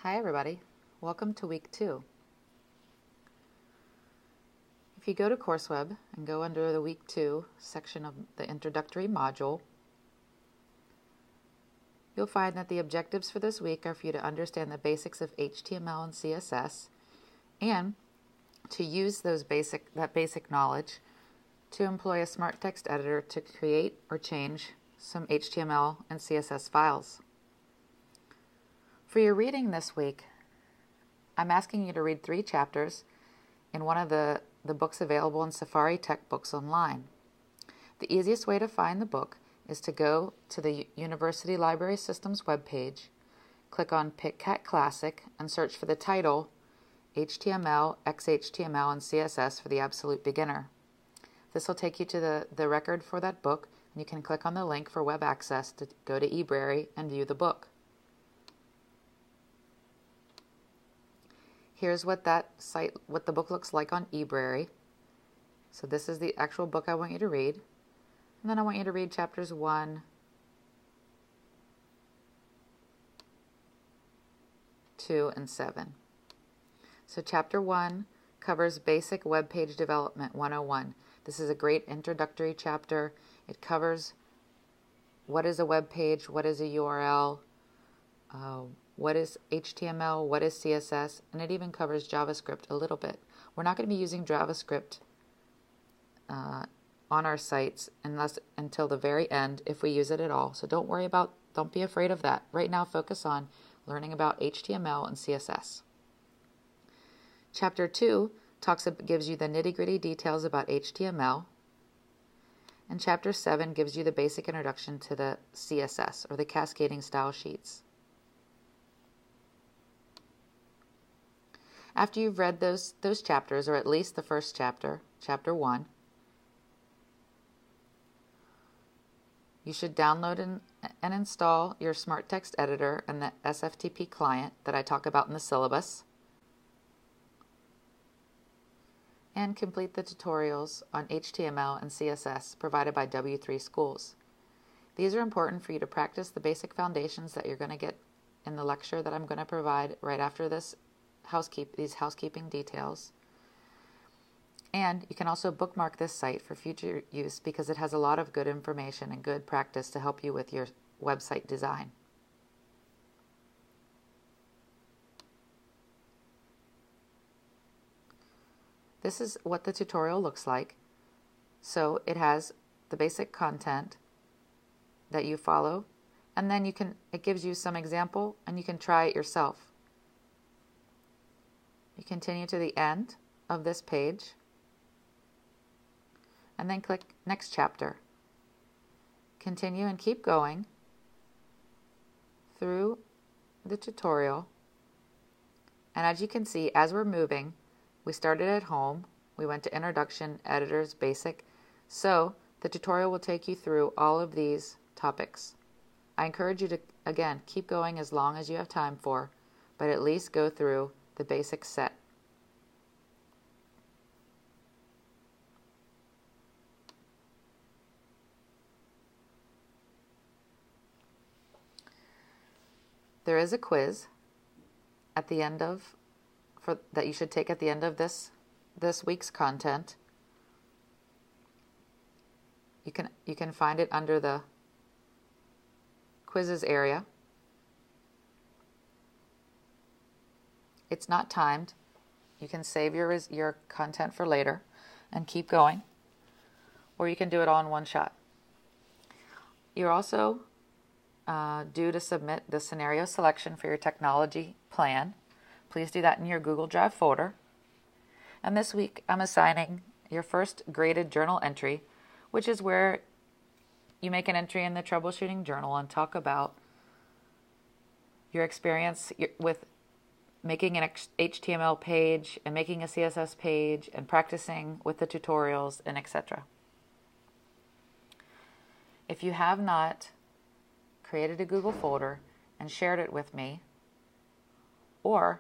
Hi everybody, welcome to week 2. If you go to CourseWeb and go under the week 2 section of the introductory module, you'll find that the objectives for this week are for you to understand the basics of HTML and CSS and to use that basic knowledge to employ a smart text editor to create or change some HTML and CSS files. For your reading this week, I'm asking you to read 3 chapters in one of the books available in Safari Tech Books Online. The easiest way to find the book is to go to the University Library Systems webpage, click on PicCat Classic, and search for the title, HTML, XHTML, and CSS for the Absolute Beginner. This will take you to the record for that book, and you can click on the link for web access to go to eBrary and view the book. Here's what the book looks like on eBrary. So this is the actual book I want you to read. And then I want you to read chapters 1, 2, and 7. So chapter 1 covers Basic Web Page Development 101. This is a great introductory chapter. It covers what is a web page, what is a URL, what is HTML, what is CSS, and it even covers JavaScript a little bit. We're not going to be using JavaScript on our sites until the very end, if we use it at all. So don't be afraid of that. Right now, focus on learning about HTML and CSS. Chapter 2 gives you the nitty-gritty details about HTML, and Chapter 7 gives you the basic introduction to the CSS, or the cascading style sheets. After you've read those chapters, or at least the first chapter, chapter 1, you should download and install your Smart Text Editor and the SFTP client that I talk about in the syllabus, and complete the tutorials on HTML and CSS provided by W3 Schools. These are important for you to practice the basic foundations that you're going to get in the lecture that I'm going to provide right after these housekeeping details. And you can also bookmark this site for future use because it has a lot of good information and good practice to help you with your website design. This is what the tutorial looks like. So it has the basic content that you follow, and then it gives you some example and you can try it yourself. You continue to the end of this page and then click Next Chapter. Continue and keep going through the tutorial. And as you can see, as we're moving, we started at Home, we went to Introduction, Editors, Basic. So the tutorial will take you through all of these topics. I encourage you to, again, keep going as long as you have time for, but at least go through the basic set. There is a quiz at the end that you should take at the end of this week's content. You can find it under the quizzes area. It's not timed. You can save your content for later and keep going, or you can do it all in one shot. You're also due to submit the scenario selection for your technology plan. Please do that in your Google Drive folder. And this week I'm assigning your first graded journal entry, which is where you make an entry in the troubleshooting journal and talk about your experience with making an HTML page and making a CSS page and practicing with the tutorials and etc. If you have not created a Google folder and shared it with me, or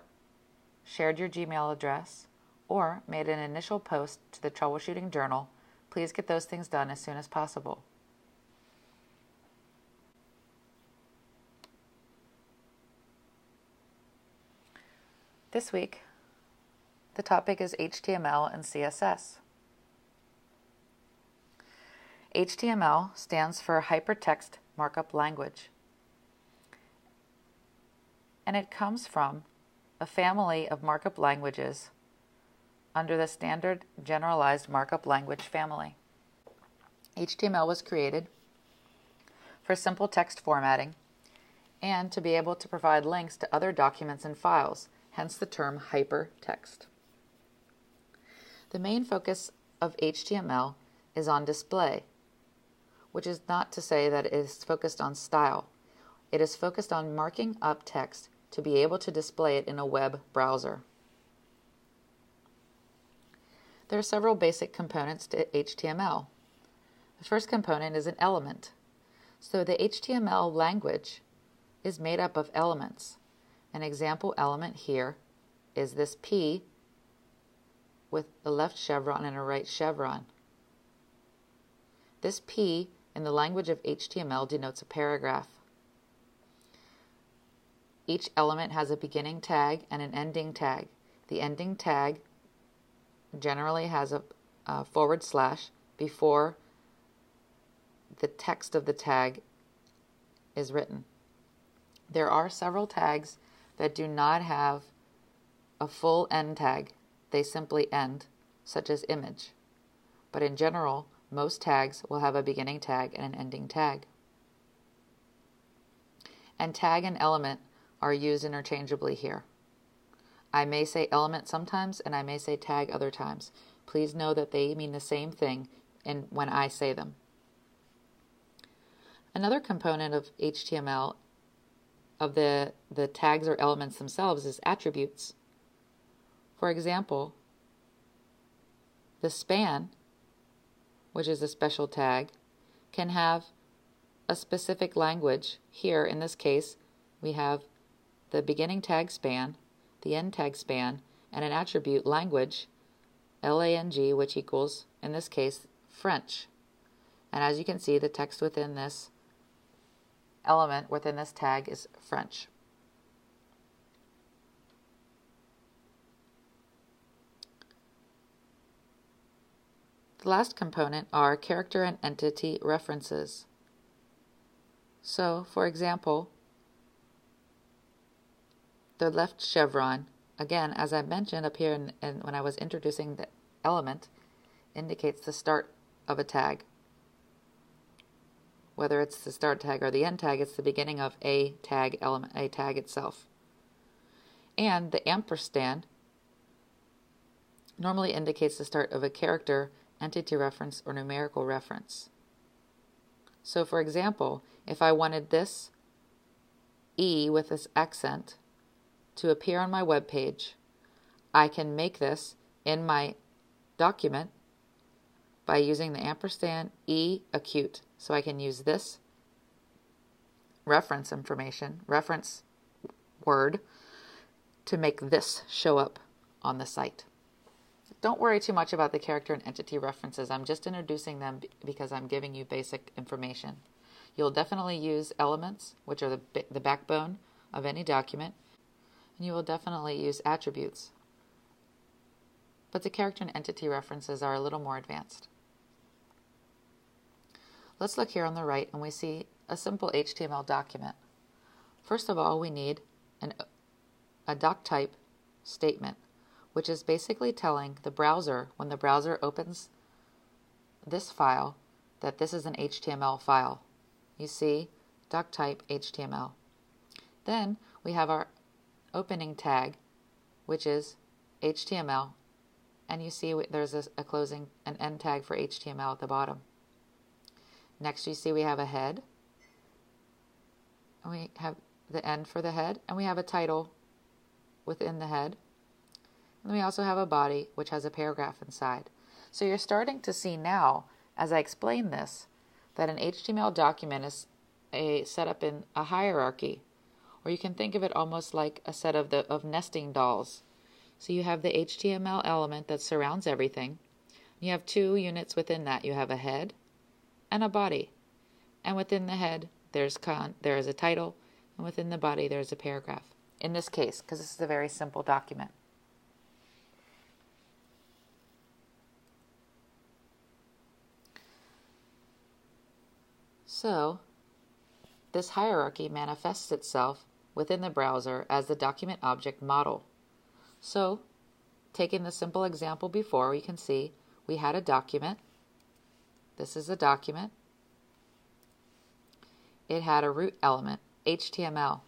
shared your Gmail address, or made an initial post to the troubleshooting journal, please get those things done as soon as possible. This week, the topic is HTML and CSS. HTML stands for HyperText Markup Language, and it comes from a family of markup languages under the standard generalized markup language family. HTML was created for simple text formatting and to be able to provide links to other documents and files, hence the term hypertext. The main focus of HTML is on display, which is not to say that it is focused on style. It is focused on marking up text to be able to display it in a web browser. There are several basic components to HTML. The first component is an element. So the HTML language is made up of elements. An example element here is this P with a left chevron and a right chevron. This P in the language of HTML denotes a paragraph. Each element has a beginning tag and an ending tag. The ending tag generally has a forward slash before the text of the tag is written. There are several tags that do not have a full end tag. They simply end, such as image. But in general, most tags will have a beginning tag and an ending tag. And tag and element are used interchangeably here. I may say element sometimes and I may say tag other times. Please know that they mean the same thing when I say them. Another component of HTML, of the tags or elements themselves, is attributes. For example, the span, which is a special tag, can have a specific language. Here, in this case, we have the beginning tag span, the end tag span, and an attribute language, lang, which equals, in this case, French. And as you can see, the text within this element, within this tag, is French. The last component are character and entity references. So, for example, the left chevron, again, as I mentioned up here when I was introducing the element, indicates the start of a tag. Whether it's the start tag or the end tag, it's the beginning of a tag element, a tag itself. And the ampersand normally indicates the start of a character, entity reference, or numerical reference. So for example, if I wanted this E with this accent to appear on my web page, I can make this in my document by using the ampersand E acute. So I can use this reference information, reference word, to make this show up on the site. Don't worry too much about the character and entity references. I'm just introducing them because I'm giving you basic information. You'll definitely use elements, which are the backbone of any document, and you will definitely use attributes. But the character and entity references are a little more advanced. Let's look here on the right and we see a simple HTML document. First of all, we need a doc type statement, which is basically telling the browser, when the browser opens this file, that this is an HTML file. You see, doc type HTML. Then we have our opening tag, which is HTML, and you see there's an end tag for HTML at the bottom. Next you see we have a head, and we have the end for the head, and we have a title within the head. And then we also have a body, which has a paragraph inside. So you're starting to see now, as I explain this, that an HTML document is set up in a hierarchy, or you can think of it almost like a set of nesting dolls. So you have the HTML element that surrounds everything. You have two units within that. You have a head and a body. And within the head, there is a title, and within the body, there's a paragraph. in this case, because this is a very simple document. So this hierarchy manifests itself within the browser as the document object model. So taking the simple example before, we can see we had a document. This is a document. It had a root element, HTML.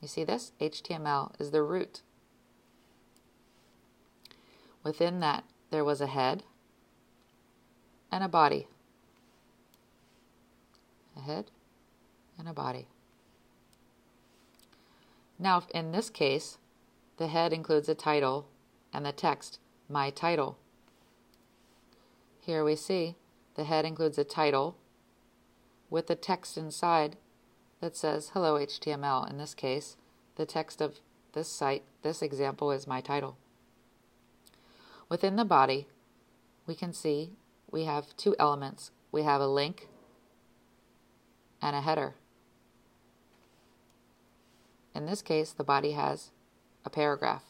You see this? HTML is the root. Within that, there was a head and a body. A head and a body. Now, in this case, the head includes a title and the text, my title. Here we see the head includes a title with the text inside that says hello HTML. In this case, the text of this site, this example, is my title. Within the body, we can see we have two elements. We have a link and a header. In this case, the body has a paragraph.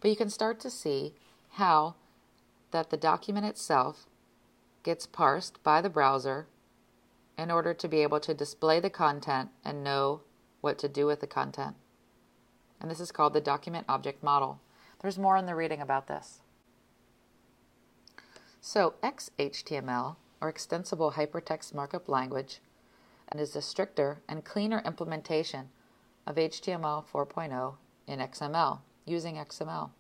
But you can start to see how that the document itself gets parsed by the browser in order to be able to display the content and know what to do with the content. And this is called the document object model. There's more in the reading about this. So XHTML, or Extensible Hypertext Markup Language, and is a stricter and cleaner implementation of HTML 4.0 in XML, using XML.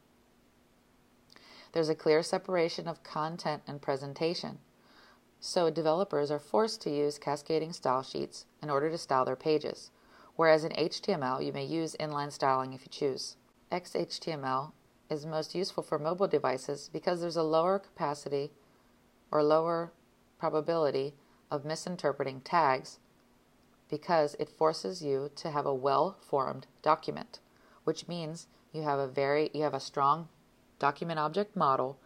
There's a clear separation of content and presentation, so developers are forced to use cascading style sheets in order to style their pages, whereas in HTML you may use inline styling if you choose. XHTML is most useful for mobile devices because there's a lower capacity or lower probability of misinterpreting tags, because it forces you to have a well-formed document, which means you have a strong document object model,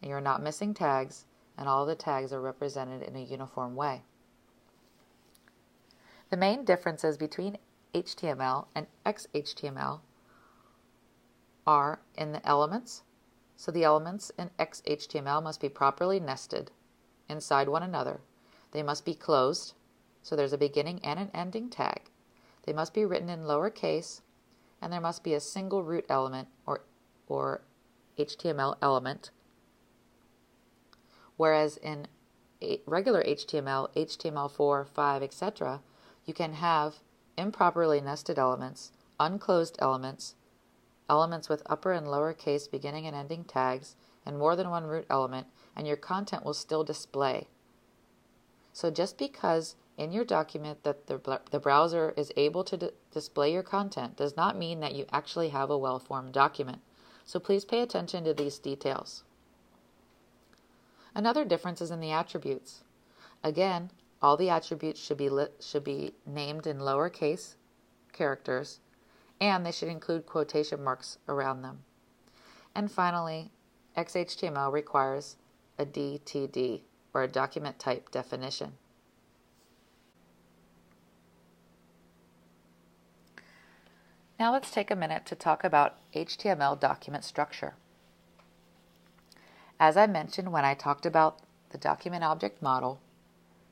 and you're not missing tags, and all the tags are represented in a uniform way. The main differences between HTML and XHTML are in the elements. So the elements in XHTML must be properly nested inside one another. They must be closed, so there's a beginning and an ending tag. They must be written in lowercase, and there must be a single root element or HTML element. Whereas in regular HTML, HTML4, 5, etc., you can have improperly nested elements, unclosed elements, elements with upper and lower case beginning and ending tags, and more than one root element, and your content will still display. So just because in your document that the browser is able to display your content does not mean that you actually have a well-formed document. So please pay attention to these details. Another difference is in the attributes. Again, all the attributes should be named in lowercase characters, and they should include quotation marks around them. And finally, XHTML requires a DTD, or a document type definition. Now let's take a minute to talk about HTML document structure. As I mentioned when I talked about the document object model,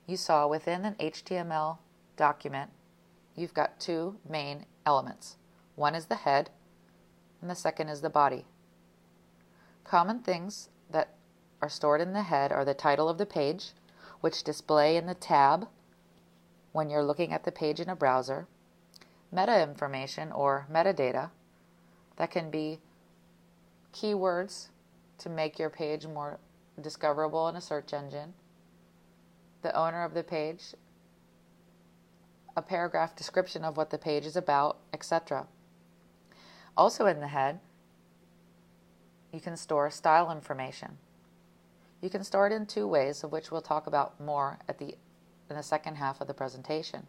you saw within an HTML document, you've got two main elements. One is the head, and the second is the body. Common things that are stored in the head are the title of the page, which display in the tab when you're looking at the page in a browser, meta information or metadata, that can be keywords to make your page more discoverable in a search engine, the owner of the page, a paragraph description of what the page is about, etc. Also in the head, you can store style information. You can store it in two ways, of which we'll talk about more in the second half of the presentation.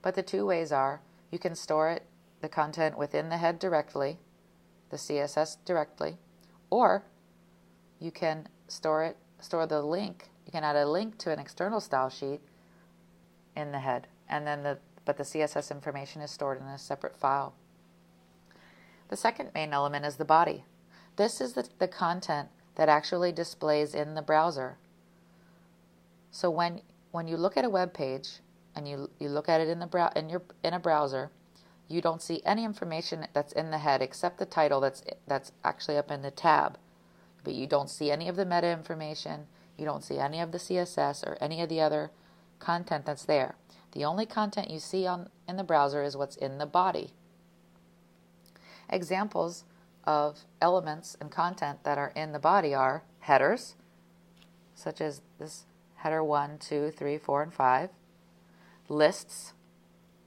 But the two ways are, you can store the content within the head directly, the CSS directly, or you can store the link. You can add a link to an external style sheet in the head, and then but the CSS information is stored in a separate file. The second main element is the body. This is the content that actually displays in the browser. So when you look at a web page and you look at it in a browser, you don't see any information that's in the head except the title that's actually up in the tab. But you don't see any of the meta information, you don't see any of the CSS or any of the other content that's there. The only content you see in the browser is what's in the body. Examples of elements and content that are in the body are headers, such as this header 1, 2, 3, 4, and 5, lists,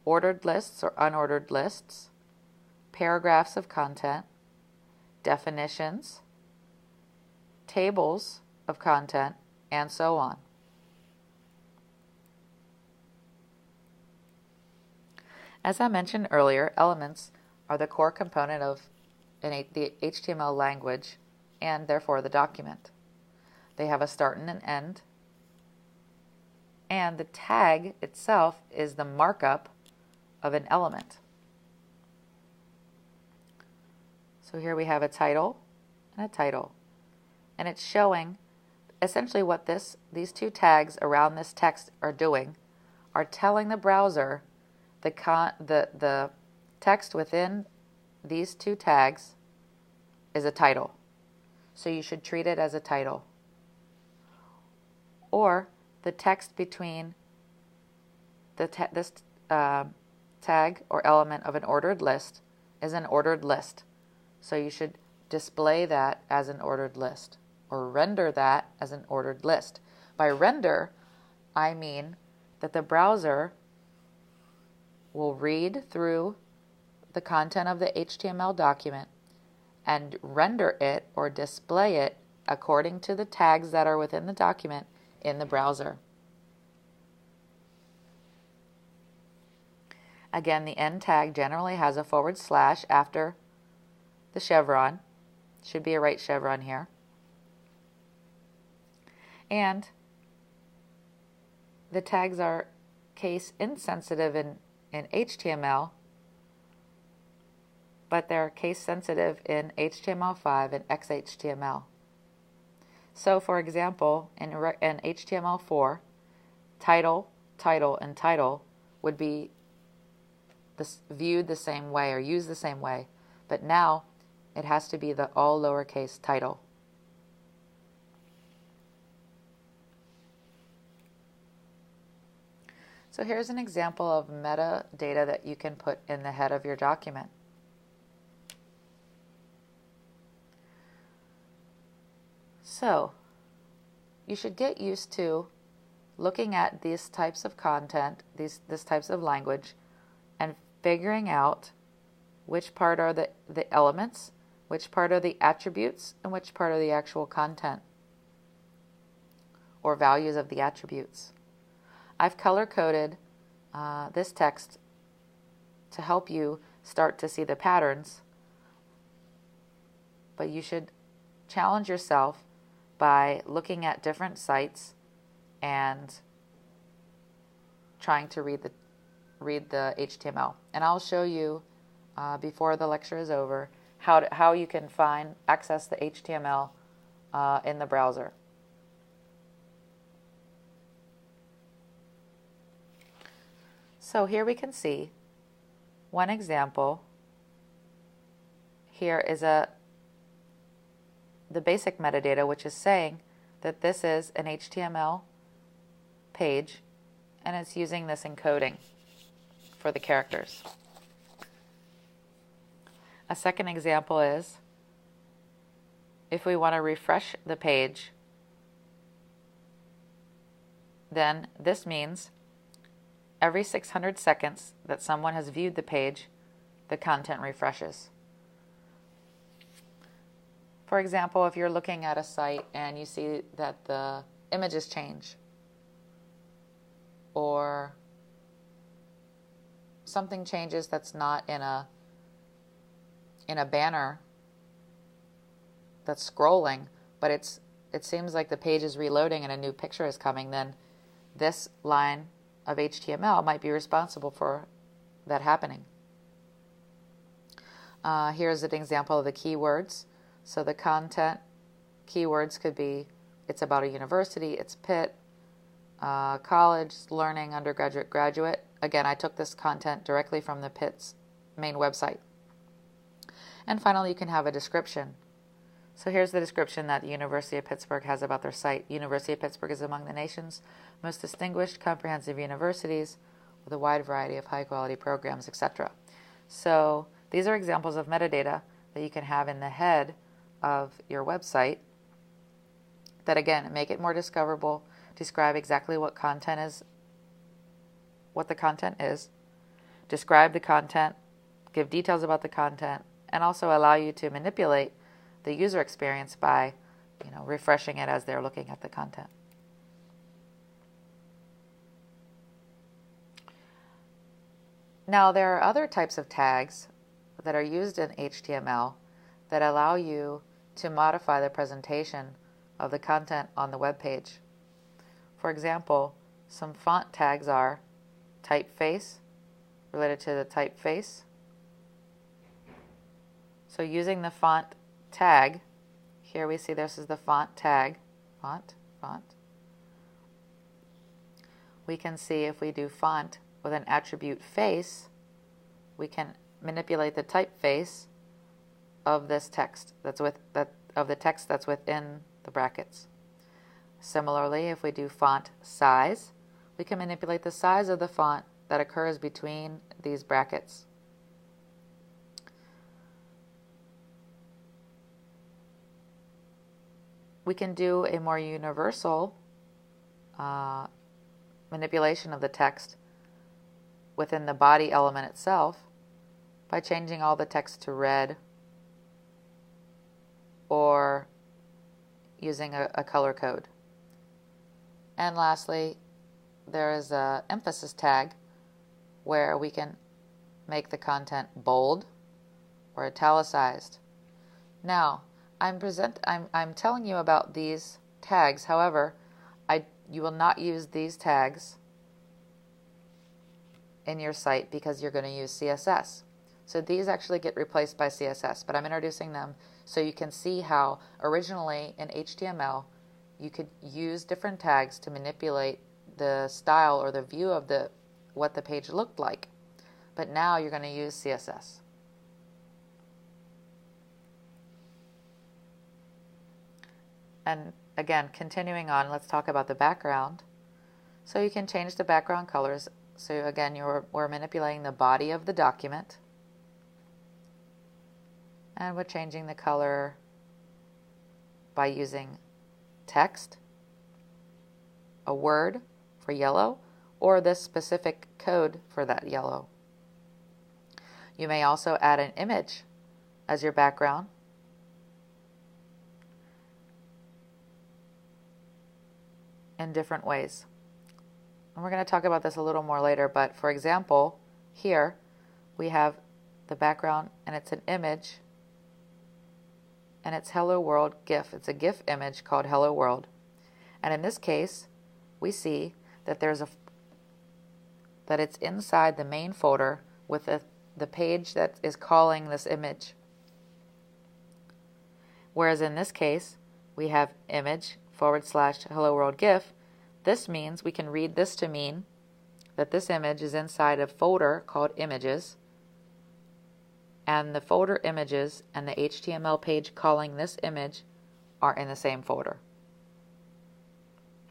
ordered lists or unordered lists, paragraphs of content, definitions, tables of content, and so on. As I mentioned earlier, elements are the core component of the HTML language and therefore the document. They have a start and an end, and the tag itself is the markup of an element. So here we have a title and a title, and it's showing essentially what these two tags around this text are doing, are telling the browser the text within these two tags is a title. So you should treat it as a title. Or the text between this tag or element of an ordered list is an ordered list. So you should display that as an ordered list or render that as an ordered list. By render, I mean that the browser will read through the content of the HTML document and render it or display it according to the tags that are within the document in the browser. Again, the end tag generally has a / after the chevron. Should be a right chevron here. And the tags are case insensitive in HTML, but they're case sensitive in HTML5 and XHTML. So for example, in HTML4, title, title, and title would be viewed the same way or used the same way, but now it has to be the all lowercase title. So here's an example of metadata that you can put in the head of your document. So you should get used to looking at these types of content, this types of language, and figuring out which part are the elements, which part are the attributes, and which part are the actual content or values of the attributes. I've color-coded this text to help you start to see the patterns, but you should challenge yourself by looking at different sites and trying to read the HTML. And I'll show you before the lecture is over how you can access the HTML in the browser. So here we can see one example. Here is the basic metadata, which is saying that this is an HTML page and it's using this encoding for the characters. A second example is if we want to refresh the page, then this means every 600 seconds that someone has viewed the page, the content refreshes. For example, if you're looking at a site and you see that the images change, or something changes that's not in a banner that's scrolling, but it seems like the page is reloading and a new picture is coming, then this line of HTML might be responsible for that happening. Here's an example of the keywords. So the content keywords could be, it's about a university, it's Pitt, college, learning, undergraduate, graduate. Again, I took this content directly from the Pitt's main website. And finally, you can have a description. So here's the description that the University of Pittsburgh has about their site. University of Pittsburgh is among the nation's most distinguished comprehensive universities with a wide variety of high-quality programs, etc. So these are examples of metadata that you can have in the head of your website that, again, make it more discoverable, describe exactly what content is, what the content is, describe the content, give details about the content, and also allow you to manipulate the user experience by, refreshing it as they're looking at the content. Now, there are other types of tags that are used in HTML that allow you to modify the presentation of the content on the web page. For example, some font tags are typeface, related to the typeface. So using the font tag, here we see this is the font tag, font. We can see if we do font with an attribute face, we can manipulate the typeface of this text of the text that's within the brackets. Similarly, if we do font size, we can manipulate the size of the font that occurs between these brackets. We can do a more universal manipulation of the text within the body element itself by changing all the text to red or using a color code. And lastly, there is an emphasis tag where we can make the content bold or italicized. Now, I'm telling you about these tags. However, you will not use these tags in your site because you're going to use CSS. So these actually get replaced by CSS, but I'm introducing them so you can see how originally in HTML you could use different tags to manipulate the style or the view of what the page looked like. But now you're going to use CSS. And again, continuing on, let's talk about the background. So you can change the background colors. So again, we're manipulating the body of the document. And we're changing the color by using text, a word for yellow, or this specific code for that yellow. You may also add an image as your background. In different ways. And we're going to talk about this a little more later, but for example, here we have the background and it's an image and it's Hello World GIF. It's a GIF image called Hello World. And in this case, we see that that it's inside the main folder with the page that is calling this image. Whereas in this case, we have image / Hello World GIF. This means we can read this to mean that this image is inside a folder called images, and the folder images and the HTML page calling this image are in the same folder,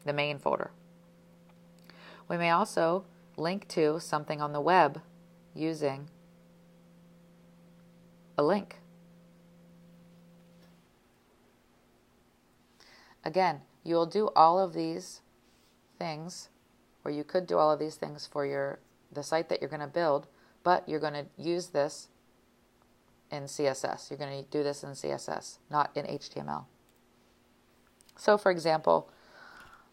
the main folder. We may also link to something on the web using a link. Again, you will do all of these things, or you could do all of these things for the site that you're going to build, but you're going to use this in CSS. You're going to do this in CSS, not in HTML. So for example,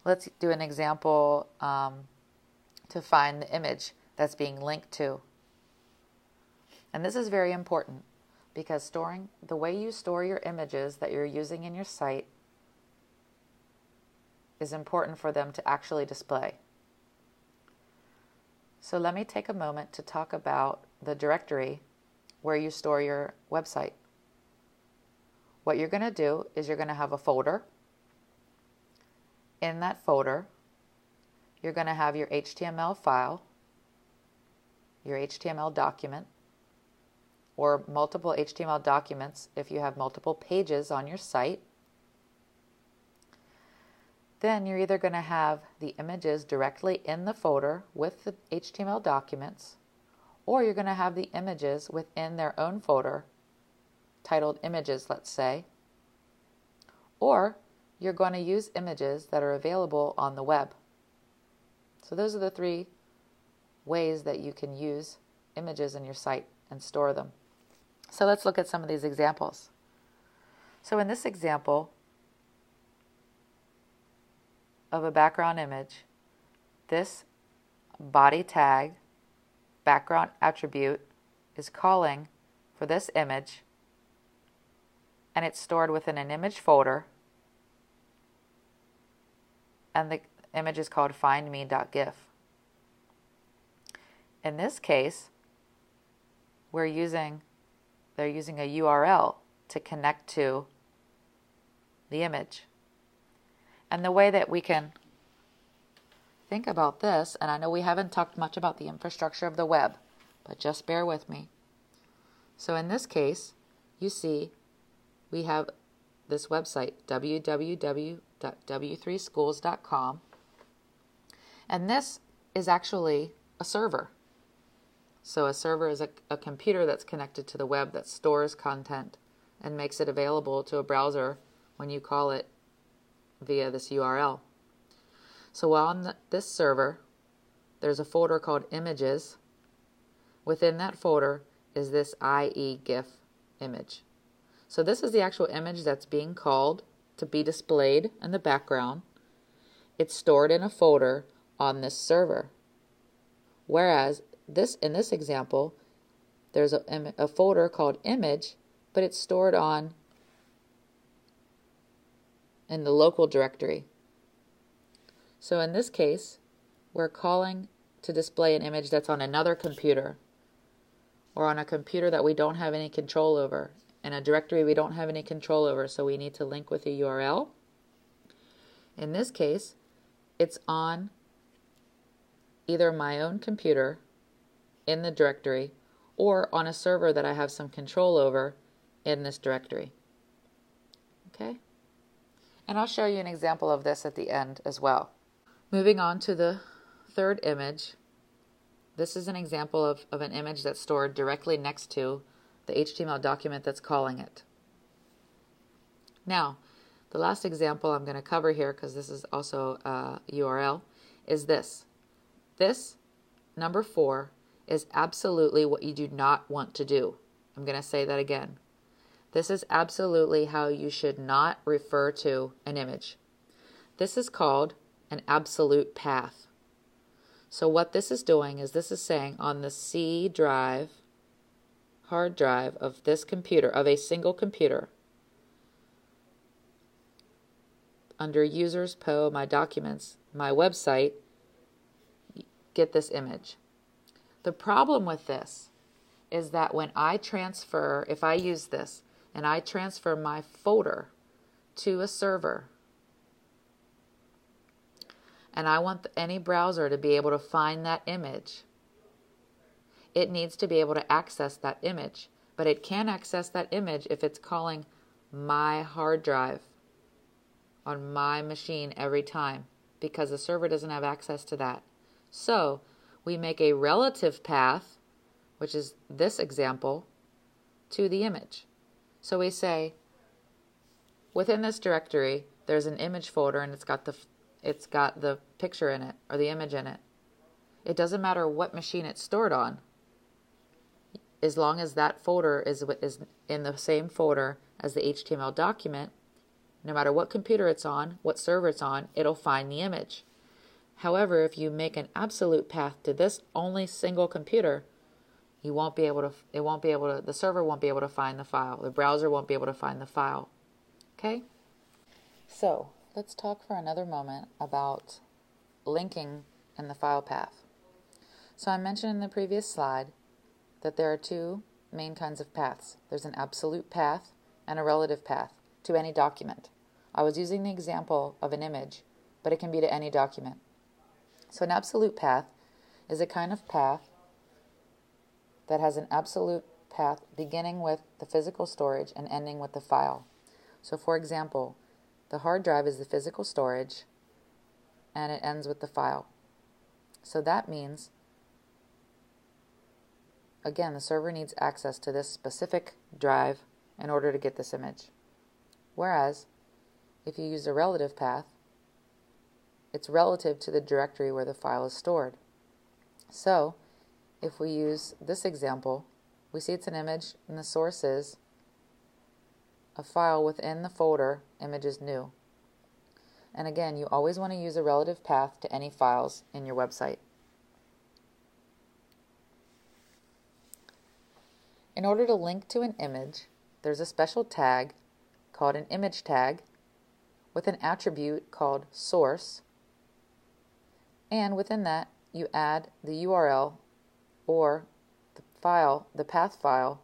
let's do an example to find the image that's being linked to. And this is very important because the way you store your images that you're using in your site is important for them to actually display. So let me take a moment to talk about the directory where you store your website. What you're going to do is you're going to have a folder. In that folder, you're going to have your HTML file, your HTML document, or multiple HTML documents if you have multiple pages on your site. Then you're either going to have the images directly in the folder with the HTML documents, or you're going to have the images within their own folder, titled Images, let's say, or you're going to use images that are available on the web. So those are the three ways that you can use images in your site and store them. So let's look at some of these examples. So in this example of a background image, this body tag background attribute is calling for this image, and it's stored within an image folder, and the image is called findme.gif. In this case, they're using a URL to connect to the image. And the way that we can think about this, and I know we haven't talked much about the infrastructure of the web, but just bear with me. So in this case, you see we have this website, www.w3schools.com, and this is actually a server. So a server is a computer that's connected to the web that stores content and makes it available to a browser when you call it via this URL. So on this server, there's a folder called Images. Within that folder is this IE GIF image. So this is the actual image that's being called to be displayed in the background. It's stored in a folder on this server. Whereas in this example, there's a folder called Image, but it's stored in the local directory. So in this case, we're calling to display an image that's on another computer, or on a computer that we don't have any control over, in a directory we don't have any control over, so we need to link with a URL. In this case, it's on either my own computer in the directory, or on a server that I have some control over in this directory. Okay? And I'll show you an example of this at the end as well. Moving on to the third image, this is an example of an image that's stored directly next to the HTML document that's calling it. Now, the last example I'm going to cover here, because this is also a URL, is this. This, number 4, is absolutely what you do not want to do. I'm going to say that again. This is absolutely how you should not refer to an image. This is called an absolute path. So what this is doing is this is saying on the C drive, hard drive of this computer, of a single computer, under Users, PO, My Documents, My Website, get this image. The problem with this is that when I transfer, if I use this and I transfer my folder to a server, and I want any browser to be able to find that image, it needs to be able to access that image. But it can access that image if it's calling my hard drive on my machine every time, because the server doesn't have access to that. So we make a relative path, which is this example, to the image. So we say, within this directory, there's an image folder, and it's got the picture in it, or the image in it. It doesn't matter what machine it's stored on, as long as that folder is in the same folder as the HTML document. No matter what computer it's on, what server it's on, it'll find the image. However, if you make an absolute path to this only single computer, the server won't be able to find the file. The browser won't be able to find the file. Okay? So let's talk for another moment about linking in the file path. So I mentioned in the previous slide that there are two main kinds of paths. There's an absolute path and a relative path to any document. I was using the example of an image, but it can be to any document. So an absolute path is a kind of path that has an absolute path beginning with the physical storage and ending with the file. So for example, the hard drive is the physical storage and it ends with the file. So that means, again, the server needs access to this specific drive in order to get this image. Whereas, if you use a relative path, it's relative to the directory where the file is stored. So, if we use this example, we see it's an image and the source is a file within the folder images new. And again, you always want to use a relative path to any files in your website. In order to link to an image, there's a special tag called an image tag with an attribute called source, and within that you add the URL or the file, the path file,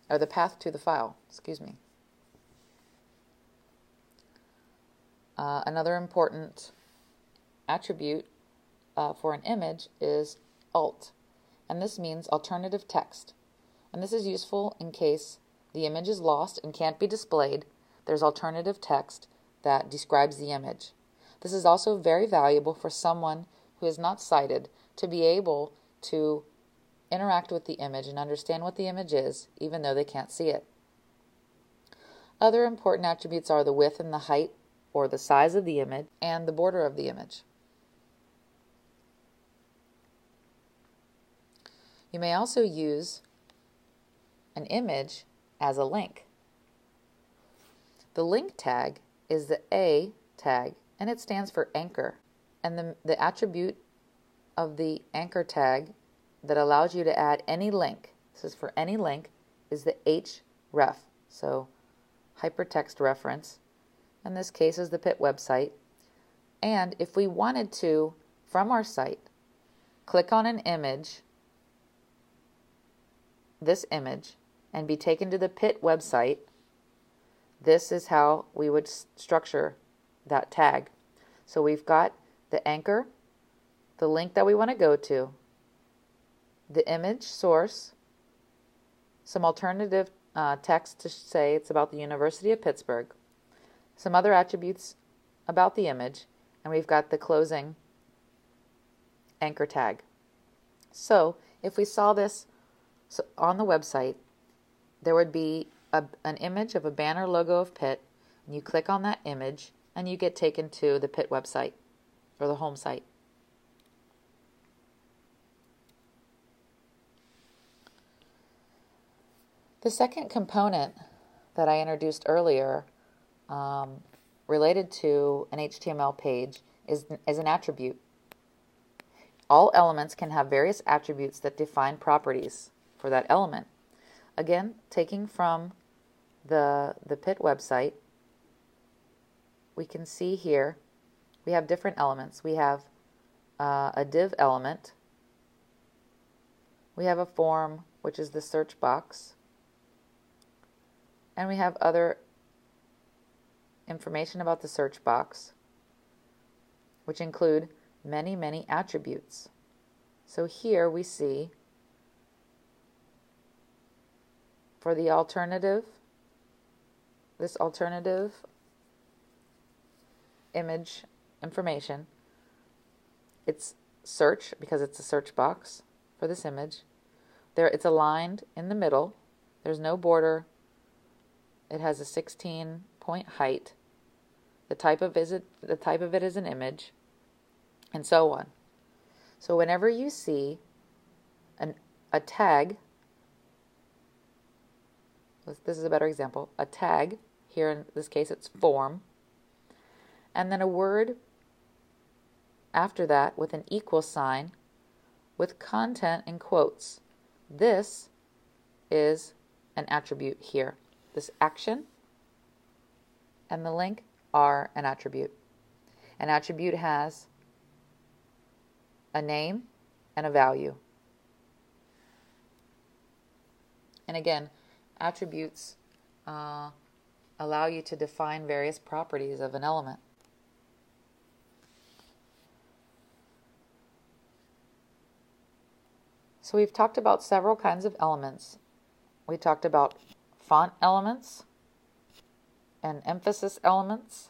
or the path to the file, Another important attribute for an image is alt, and this means alternative text. And this is useful in case the image is lost and can't be displayed. There's alternative text that describes the image. This is also very valuable for someone who is not sighted to be able to interact with the image and understand what the image is, even though they can't see it. Other important attributes are the width and the height, or the size of the image, and the border of the image. You may also use an image as a link. The link tag is the A tag, and it stands for anchor. And the attribute of the anchor tag that allows you to add any link, this is for any link, is the href, so hypertext reference. In this case is the PIT website. And if we wanted to, from our site, click on an image, this image, and be taken to the PIT website, this is how we would structure that tag. So we've got the anchor, the link that we want to go to, the image source, some alternative text to say it's about the University of Pittsburgh, some other attributes about the image, and we've got the closing anchor tag. So if we saw this on the website, there would be an image of a banner logo of Pitt, and you click on that image and you get taken to the Pitt website or the home site. The second component that I introduced earlier related to an HTML page is an attribute. All elements can have various attributes that define properties for that element. Again, taking from the PIT website, we can see here we have different elements. We have a div element. We have a form, which is the search box. And we have other information about the search box, which include many, many attributes. So here we see for the alternative, this alternative image information, it's search because it's a search box for this image. There, it's aligned in the middle. There's no border. It has a 16-point height. The type of it is an image, and so on. So whenever you see a tag, this is a better example, a tag, here in this case it's form, and then a word after that with an equal sign with content in quotes. This is an attribute here. This action and the link are an attribute. An attribute has a name, and a value. And again, attributes allow you to define various properties of an element. So we've talked about several kinds of elements. We talked about font elements and emphasis elements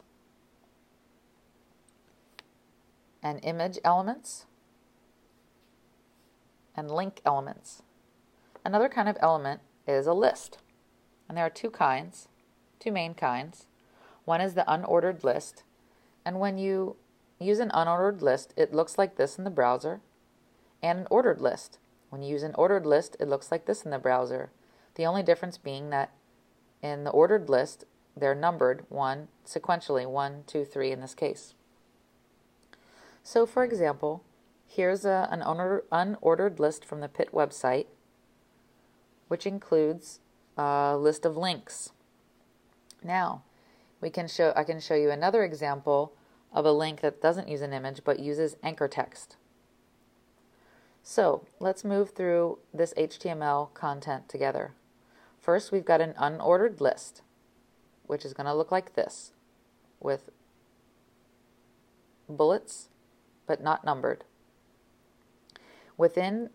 and image elements and link elements. Another kind of element is a list. And there are two main kinds. One is the unordered list. And when you use an unordered list, it looks like this in the browser. And an ordered list. When you use an ordered list, it looks like this in the browser. The only difference being that in the ordered list, they're numbered sequentially, 1, 2, 3 in this case. So for example, here's an unordered list from the Pitt website, which includes a list of links. Now, I can show you another example of a link that doesn't use an image but uses anchor text. So let's move through this HTML content together. First, we've got an unordered list, which is going to look like this, with bullets but not numbered. Within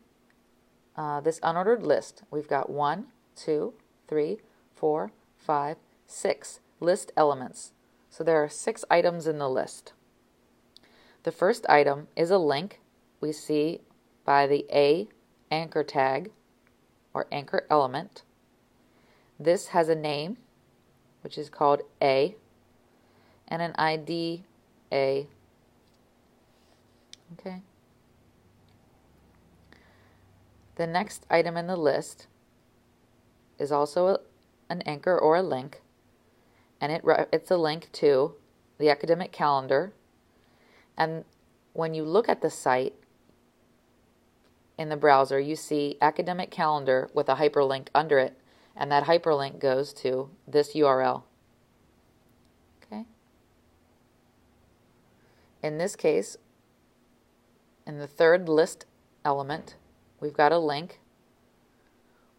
this unordered list, we've got 1, 2, 3, 4, 5, 6 list elements. So there are 6 items in the list. The first item is a link we see by the A anchor tag or anchor element. This has a name, which is called A, and an ID A. Okay. The next item in the list is also an anchor or a link, and it's a link to the academic calendar. And when you look at the site in the browser, you see academic calendar with a hyperlink under it, and that hyperlink goes to this URL. Okay. In this case, in the third list element, we've got a link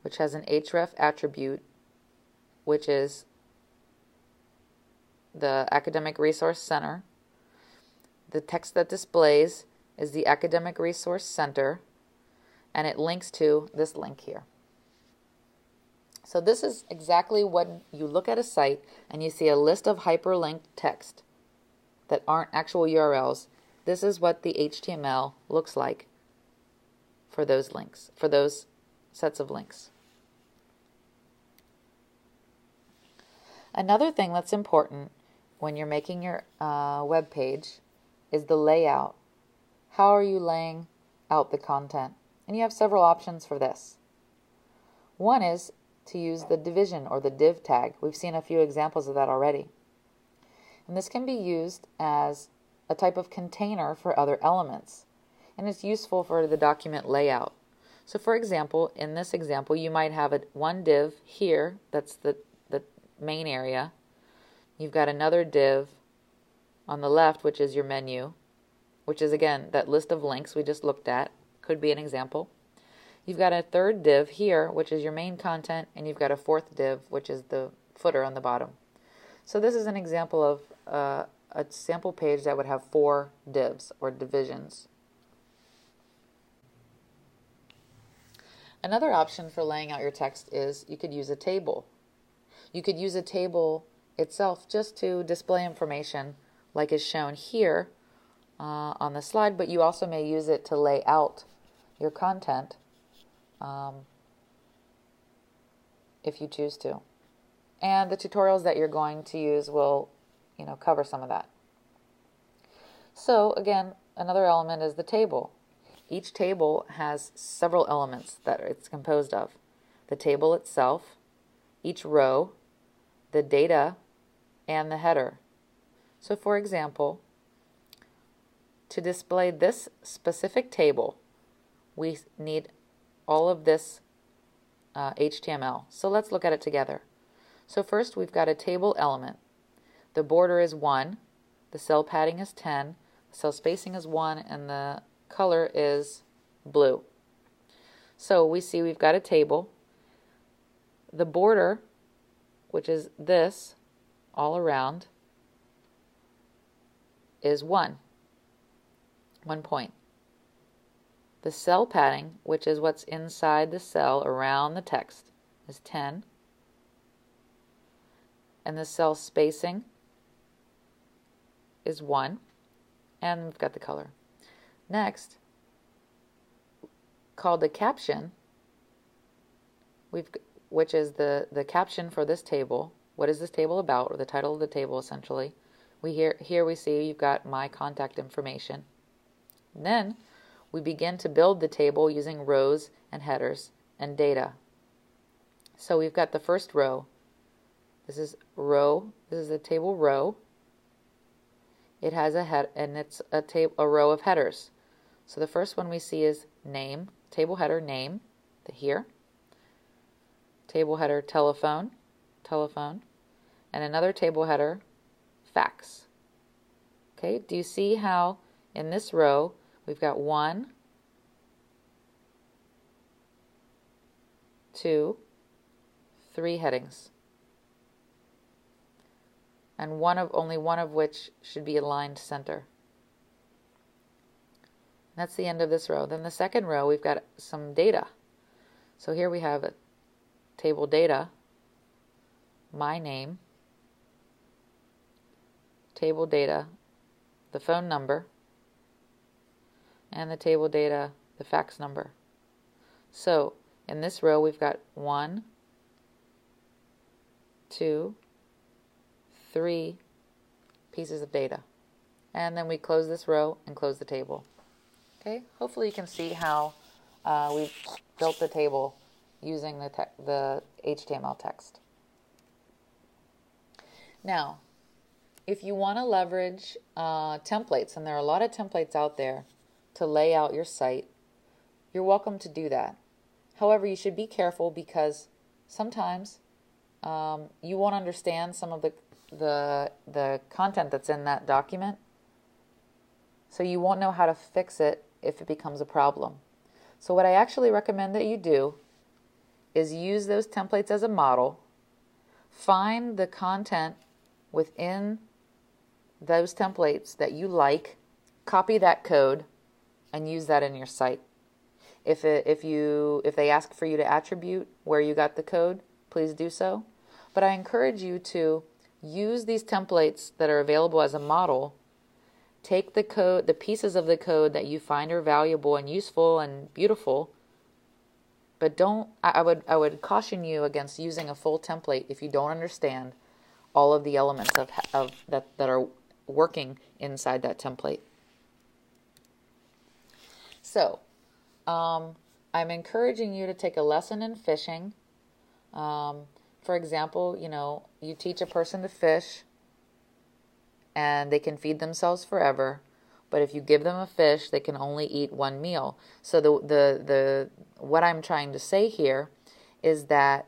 which has an href attribute, which is the Academic Resource Center. The text that displays is the Academic Resource Center, and it links to this link here. So this is exactly when you look at a site and you see a list of hyperlinked text that aren't actual URLs. This is what the HTML looks like for those links, for those sets of links. Another thing that's important when you're making your web page is the layout. How are you laying out the content? And you have several options for this. One is to use the division or the div tag. We've seen a few examples of that already. And this can be used as a type of container for other elements. And it's useful for the document layout. So for example, in this example, you might have one div here, that's the main area. You've got another div on the left, which is your menu, which is again that list of links we just looked at. Could be an example. You've got a third div here, which is your main content, and you've got a fourth div, which is the footer on the bottom. So this is an example of a sample page that would have 4 divs or divisions. Another option for laying out your text is you could use a table. You could use a table itself just to display information like is shown here on the slide, but you also may use it to lay out your content if you choose to. And the tutorials that you're going to use will, cover some of that. So again, another element is the table. Each table has several elements that it's composed of. The table itself, each row, the data, and the header. So for example, to display this specific table, we need all of this HTML. So let's look at it together. So first we've got a table element. The border is 1, the cell padding is 10, the cell spacing is 1, and the color is blue. So we see we've got a table. The border, which is this all around, is 1 point. The cell padding, which is what's inside the cell around the text, is 10. And the cell spacing is 1. And we've got the color. Next, called the caption, which is the caption for this table. What is this table about, or the title of the table essentially. Here we see you've got my contact information. And then we begin to build the table using rows and headers and data. So we've got the first row. This is the table row. It has a head, and it's a row of headers. So the first one we see is name, table header name, here. Table header telephone, and another table header fax. Okay, do you see how in this row we've got 1, 2, 3 headings, and only one of which should be aligned center. That's the end of this row. Then the second row we've got some data. So here we have a table data, my name, table data, the phone number, and the table data, the fax number. So in this row we've got 1, 2, 3 pieces of data. And then we close this row and close the table. Okay, hopefully you can see how we've built the table using the HTML text. Now, if you want to leverage templates, and there are a lot of templates out there to lay out your site, you're welcome to do that. However, you should be careful because sometimes you won't understand some of the content that's in that document, so you won't know how to fix it if it becomes a problem. So what I actually recommend that you do is use those templates as a model, find the content within those templates that you like, copy that code, and use that in your site. If they ask for you to attribute where you got the code, please do so. But I encourage you to use these templates that are available as a model. Take the code, the pieces of the code that you find are valuable and useful and beautiful, but I would caution you against using a full template if you don't understand all of the elements that are working inside that template. So, I'm encouraging you to take a lesson in fishing. For example, you teach a person to fish, and they can feed themselves forever. But if you give them a fish, they can only eat one meal. So what I'm trying to say here is that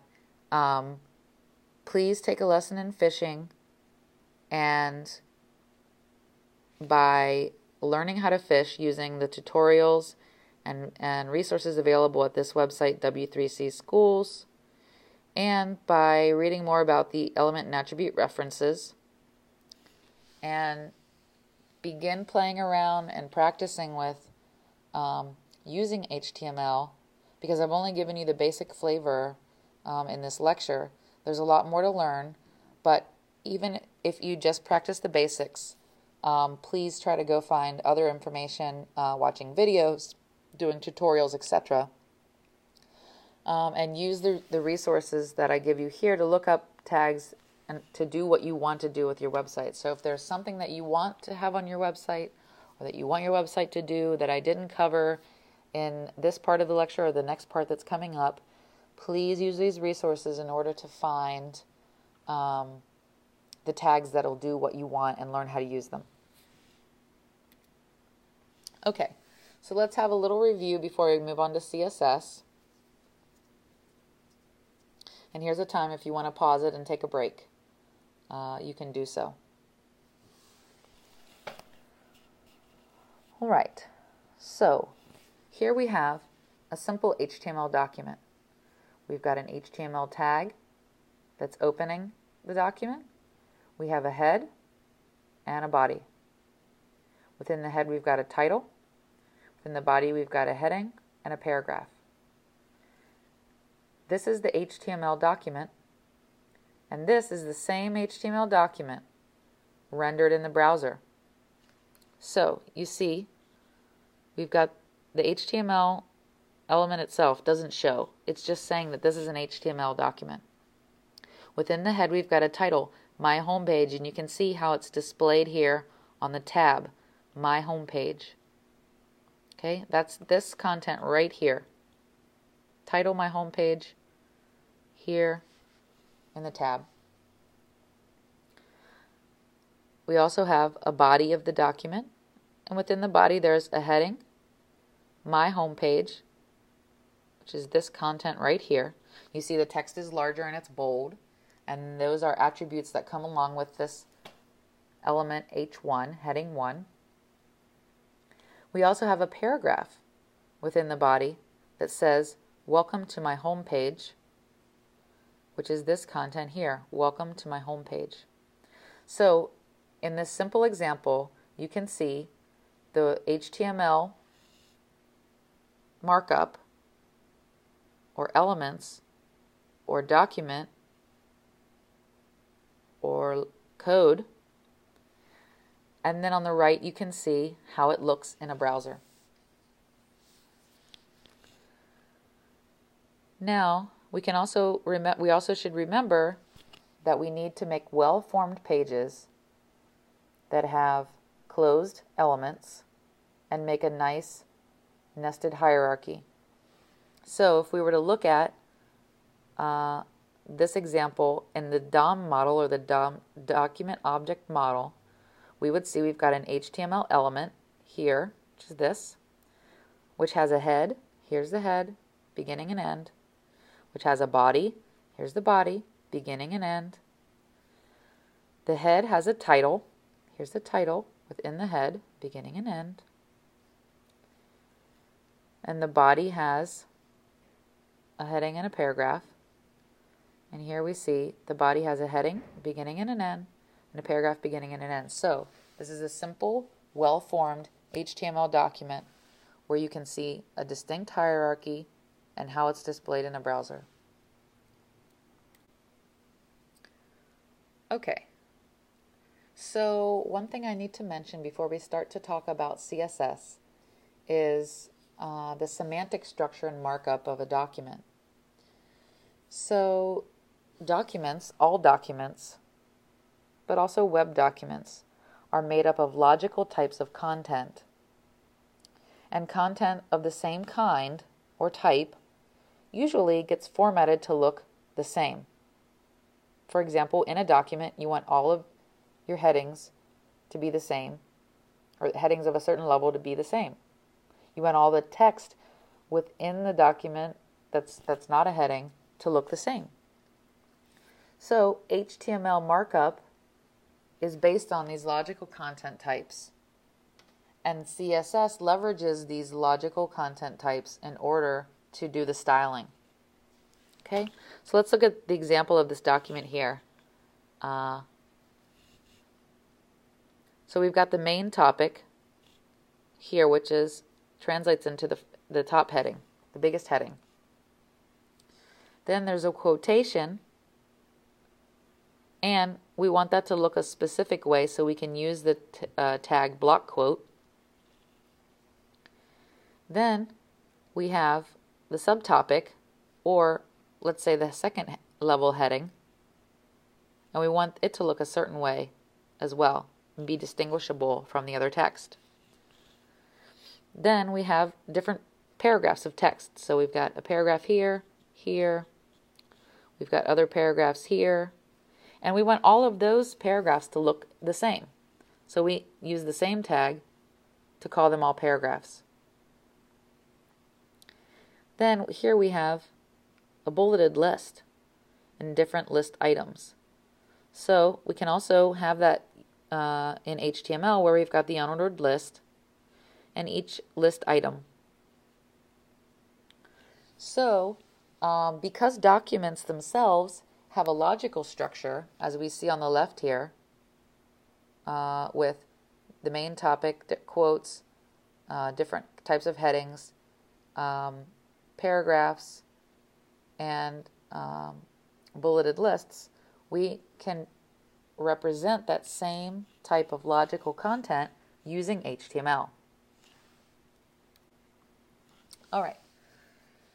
please take a lesson in fishing, and by learning how to fish using the tutorials and resources available at this website, W3C Schools, and by reading more about the element and attribute references, and begin playing around and practicing with using HTML, because I've only given you the basic flavor in this lecture. There's a lot more to learn, but even if you just practice the basics, please try to go find other information, watching videos, doing tutorials, etc. And use the resources that I give you here to look up tags and to do what you want to do with your website. So if there's something that you want to have on your website, or that you want your website to do that I didn't cover in this part of the lecture or the next part that's coming up, please use these resources in order to find the tags that'll do what you want and learn how to use them. Okay, so let's have a little review before we move on to CSS. And here's a time if you want to pause it and take a break. You can do so. All right, so Here we have a simple HTML document. We've got an HTML tag that's opening the document. We have a head and a body. Within the head we've got a title. Within the body we've got a heading and a paragraph. This is the HTML document, and this is the same HTML document rendered in the browser. So you see we've got the HTML element itself doesn't show. It's just saying that this is an HTML document. Within the head we've got a title, My Homepage, and you can see how it's displayed here on the tab, My Homepage. Okay, that's this content right here. Title, My Homepage, here in the tab. We also have a body of the document, and within the body there's a heading, My Homepage, which is this content right here. You see the text is larger and it's bold, and those are attributes that come along with this element H1, heading 1. We also have a paragraph within the body that says, Welcome to my homepage, which is this content here, Welcome to my homepage. So in this simple example, you can see the HTML markup or elements or document or code, and then on the right you can see how it looks in a browser. Now we also should remember that we need to make well-formed pages that have closed elements and make a nice nested hierarchy. So if we were to look at this example in the DOM model, or the document object model, we would see we've got an HTML element here, which is this, which has a head, here's the head, beginning and end, which has a body, here's the body, beginning and end. The head has a title, here's the title within the head, beginning and end. And the body has a heading and a paragraph. And here we see the body has a heading, beginning and an end, and a paragraph beginning and an end. So this is a simple, well-formed HTML document where you can see a distinct hierarchy and how it's displayed in a browser. Okay, so one thing I need to mention before we start to talk about CSS is the semantic structure and markup of a document. So documents, all documents, but also web documents, are made up of logical types of content. And content of the same kind or type usually gets formatted to look the same. For example, in a document, you want all of your headings to be the same, or headings of a certain level to be the same. You want all the text within the document that's not a heading to look the same. So HTML markup is based on these logical content types, and CSS leverages these logical content types in order to do the styling. Okay, so let's look at the example of this document here. So we've got the main topic here, which translates into the top heading, the biggest heading. Then there's a quotation, and we want that to look a specific way, so we can use the tag block quote. Then we have the subtopic, or let's say the second level heading, and we want it to look a certain way as well and be distinguishable from the other text. Then we have different paragraphs of text. So we've got a paragraph here, here, we've got other paragraphs here, and we want all of those paragraphs to look the same. So we use the same tag to call them all paragraphs. Then here we have a bulleted list and different list items. So we can also have that in HTML, where we've got the unordered list and each list item. So, because documents themselves have a logical structure, as we see on the left here, with the main topic, quotes, different types of headings, paragraphs, and bulleted lists, we can represent that same type of logical content using HTML. All right.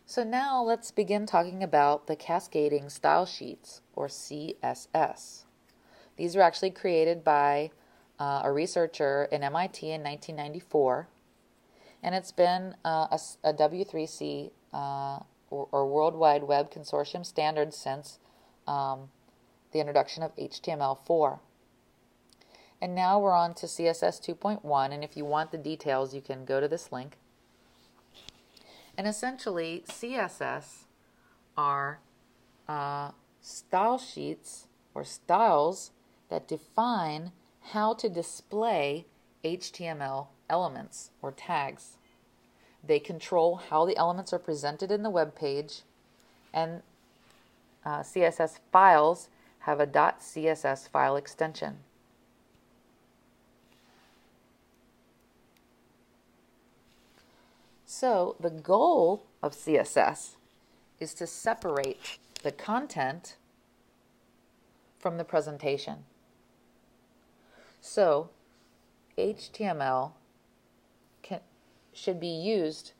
So now let's begin talking about the cascading style sheets, or CSS. These were actually created by a researcher in MIT in 1994, and it's been a W3C or World Wide Web Consortium standard since the introduction of HTML4. And now we're on to CSS 2.1, and if you want the details, you can go to this link. And essentially, CSS are style sheets or styles that define how to display HTML elements or tags. They control how the elements are presented in the web page, and CSS files have a .css file extension. So the goal of CSS is to separate the content from the presentation. So HTML should be used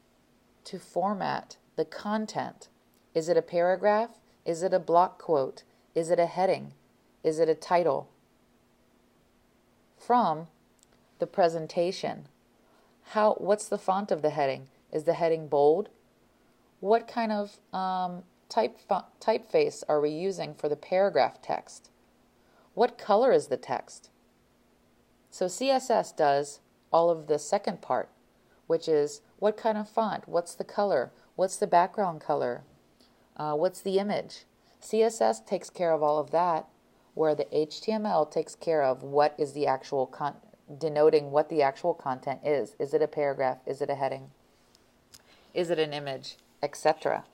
to format the content. Is it a paragraph? Is it a block quote? Is it a heading? Is it a title? From the presentation. What's the font of the heading? Is the heading bold? What kind of typeface are we using for the paragraph text? What color is the text? So CSS does all of the second part, which is what kind of font, what's the color, what's the background color, what's the image. CSS takes care of all of that, where the HTML takes care of what is the actual denoting what the actual content is. Is it a paragraph? Is it a heading? Is it an image? Etc.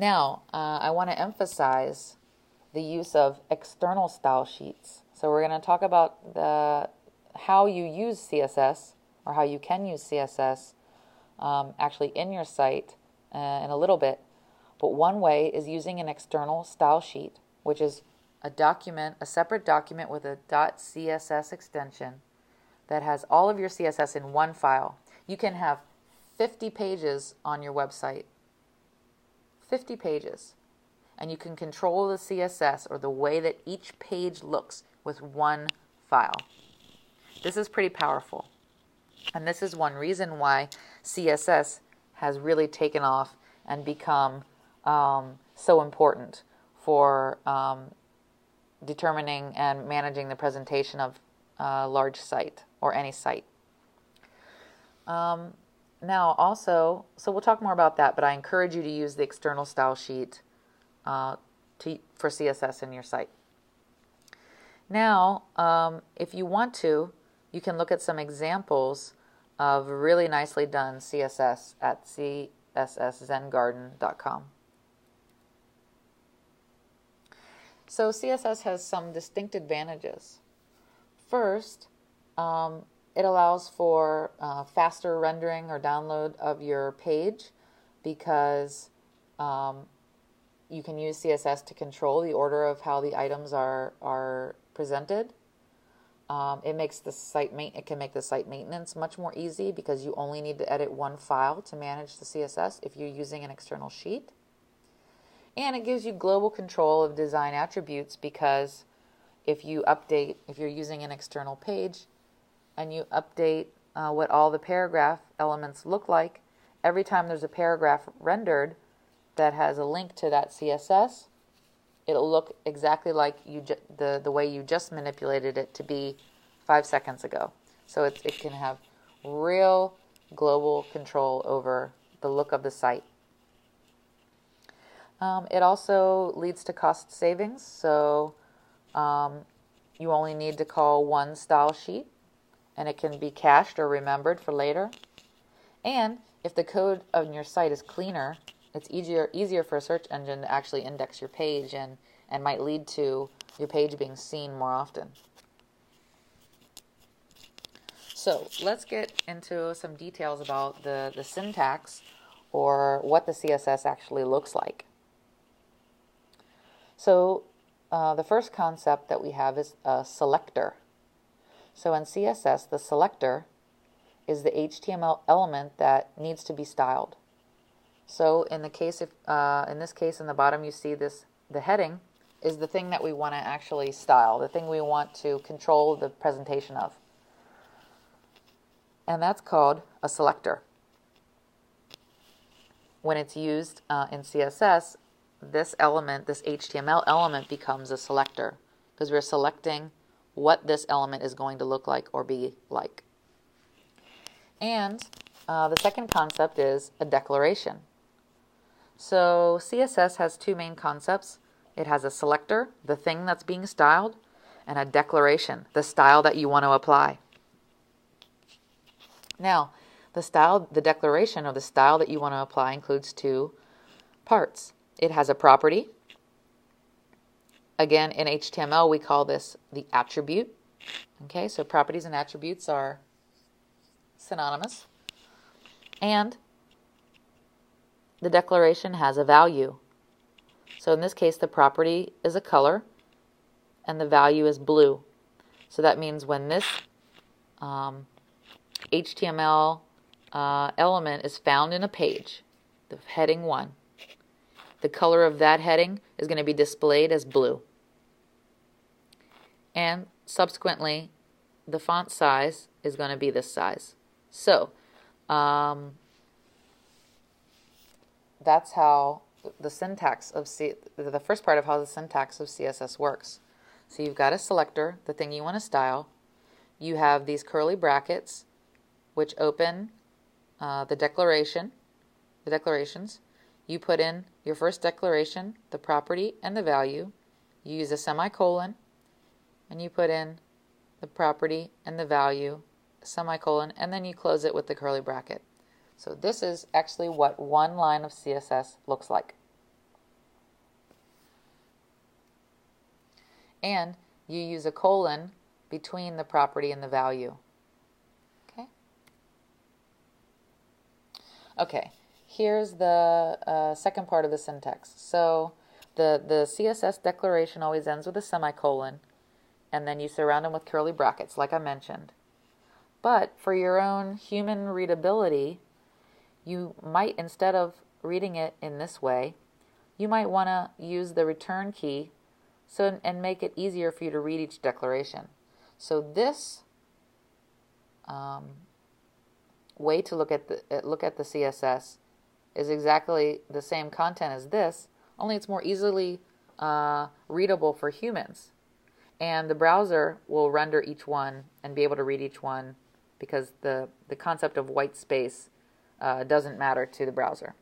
Now, I want to emphasize the use of external style sheets. So we're going to talk about how you use CSS, or how you can use CSS actually in your site in a little bit. But one way is using an external style sheet, which is a separate document with a .css extension that has all of your CSS in one file. You can have 50 pages on your website, 50 pages, and you can control the CSS or the way that each page looks with one file. This is pretty powerful, and this is one reason why CSS has really taken off and become so important for determining and managing the presentation of a large site or any site. Now also, so we'll talk more about that, but I encourage you to use the external style sheet for CSS in your site. Now, if you want to, you can look at some examples of really nicely done CSS at csszengarden.com. So CSS has some distinct advantages. First, it allows for faster rendering or download of your page, because you can use CSS to control the order of how the items are presented. It makes the site it can make the site maintenance much more easy, because you only need to edit one file to manage the CSS if you're using an external sheet. And it gives you global control of design attributes, because if you're using an external page and you update what all the paragraph elements look like, every time there's a paragraph rendered that has a link to that CSS, it'll look exactly like the way you just manipulated it to be 5 seconds ago. So it can have real global control over the look of the site. It also leads to cost savings, so you only need to call one style sheet, and it can be cached or remembered for later. And if the code on your site is cleaner, it's easier for a search engine to actually index your page and might lead to your page being seen more often. So let's get into some details about the syntax, or what the CSS actually looks like. So the first concept that we have is a selector. So in CSS, the selector is the HTML element that needs to be styled. So in the case in this case, in the bottom, you see the heading is the thing that we want to actually style, the thing we want to control the presentation of. And that's called a selector. When it's used in CSS, this element, this HTML element, becomes a selector because we're selecting what this element is going to look like or be like. And the second concept is a declaration. So CSS has two main concepts. It has a selector, the thing that's being styled, and a declaration, the style that you want to apply. Now, the declaration or the style that you want to apply includes two parts. It has a property. Again, in HTML, we call this the attribute. Okay, so properties and attributes are synonymous. And the declaration has a value. So in this case, the property is a color and the value is blue. So that means when this HTML element is found in a page, the heading 1, the color of that heading is going to be displayed as blue. And subsequently, the font size is going to be this size. So that's how the syntax of the first part of how the syntax of CSS works. So you've got a selector, the thing you want to style. You have these curly brackets, which open the declarations. You put in your first declaration, the property and the value. You use a semicolon, and you put in the property and the value, semicolon, and then you close it with the curly bracket. So this is actually what one line of CSS looks like. And you use a colon between the property and the value. Okay, here's the second part of the syntax. So the CSS declaration always ends with a semicolon, and then you surround them with curly brackets, like I mentioned. But for your own human readability, you might, instead of reading it in this way, you might want to use the return key and make it easier for you to read each declaration. So this way to look at the CSS is exactly the same content as this, only it's more easily readable for humans. And the browser will render each one and be able to read each one because the concept of white space doesn't matter to the browser.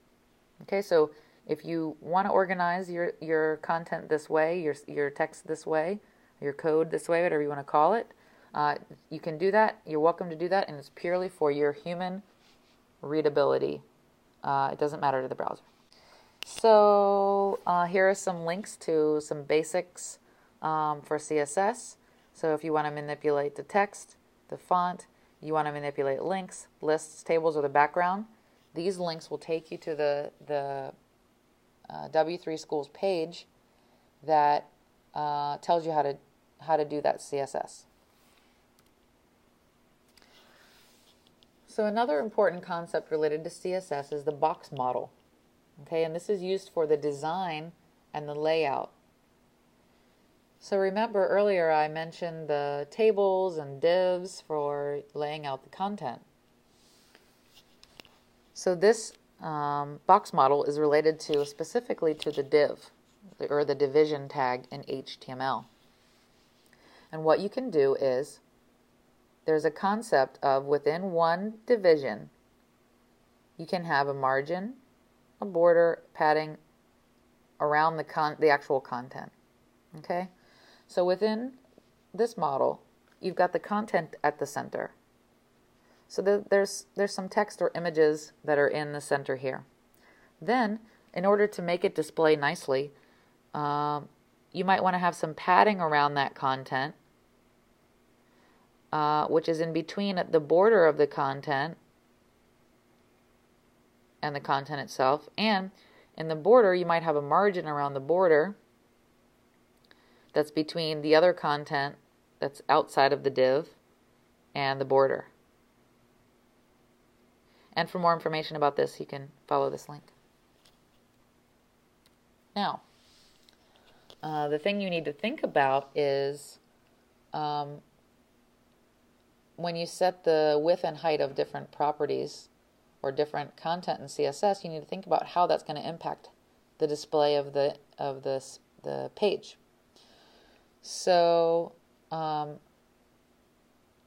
Okay, so if you want to organize your content this way, your text this way, your code this way, whatever you want to call it, you can do that. You're welcome to do that, and it's purely for your human readability. It doesn't matter to the browser. So here are some links to some basics for CSS. So if you want to manipulate the text, the font, you want to manipulate links, lists, tables, or the background, these links will take you to the W3 Schools page that tells you how to do that CSS. So another important concept related to CSS is the box model. Okay, and this is used for the design and the layout. So remember earlier I mentioned the tables and divs for laying out the content. So this box model is related specifically to the div, or the division tag in HTML. And what you can do is, there's a concept of within one division, you can have a margin, a border, padding around the actual content. Okay? So within this model, you've got the content at the center. So there's some text or images that are in the center here. Then, in order to make it display nicely, you might want to have some padding around that content, which is in between the border of the content and the content itself. And in the border, you might have a margin around the border that's between the other content that's outside of the div and the border. And for more information about this, you can follow this link. Now, the thing you need to think about is when you set the width and height of different properties or different content in CSS, you need to think about how that's going to impact the display of the page. So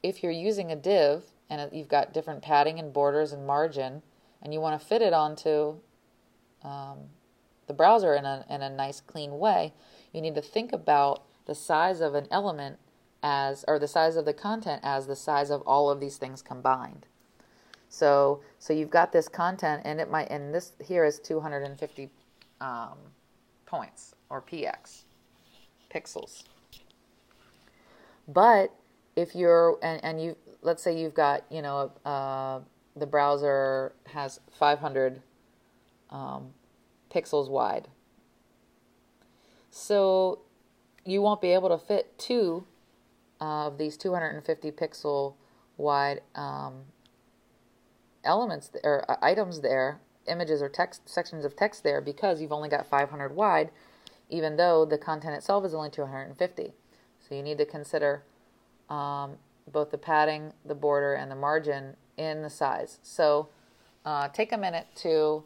if you're using a div and you've got different padding and borders and margin, and you want to fit it onto the browser in a nice clean way, you need to think about the size of an element as, or the size of the content as the size of all of these things combined. So you've got this content, and it might, and this here is 250 points or px, pixels. But if you're, and you, let's say you've got, you know, the browser has 500 pixels wide. So you won't be able to fit two of these 250 pixel wide elements or items there, images or text, sections of text there, because you've only got 500 wide, even though the content itself is only 250. So you need to consider both the padding, the border, and the margin in the size. So take a minute to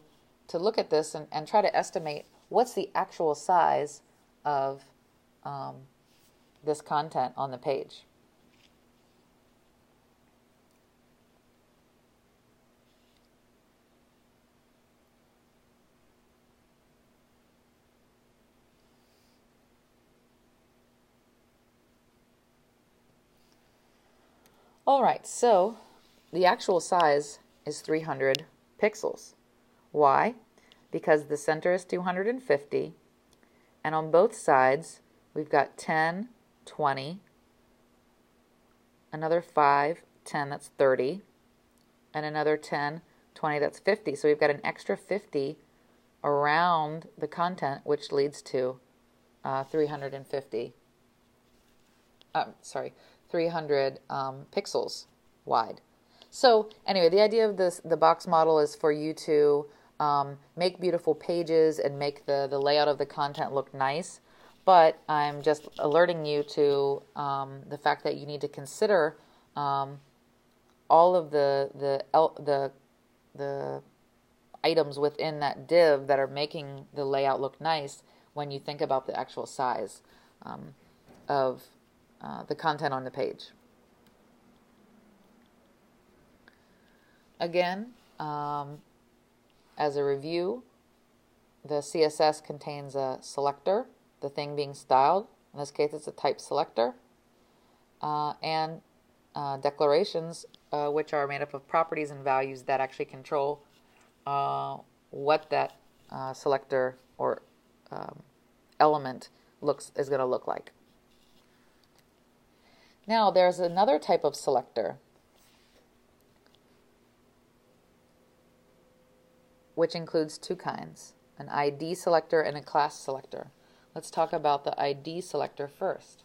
look at this and try to estimate what's the actual size of this content on the page. All right, so the actual size is 300 pixels. Why? Because the center is 250, and on both sides we've got 10, 20, another 5, 10, that's 30, and another 10, 20, that's 50. So we've got an extra 50 around the content, which leads to 300 pixels wide. So anyway, the idea of the box model is for you to make beautiful pages and make the layout of the content look nice. But I'm just alerting you to the fact that you need to consider all of the items within that div that are making the layout look nice when you think about the actual size of the content on the page. Again, as a review, the CSS contains a selector, the thing being styled. In this case, it's a type selector, and declarations, which are made up of properties and values that actually control what that selector or element is going to look like. Now, there's another type of selector, which includes two kinds, an ID selector and a class selector. Let's talk about the ID selector first.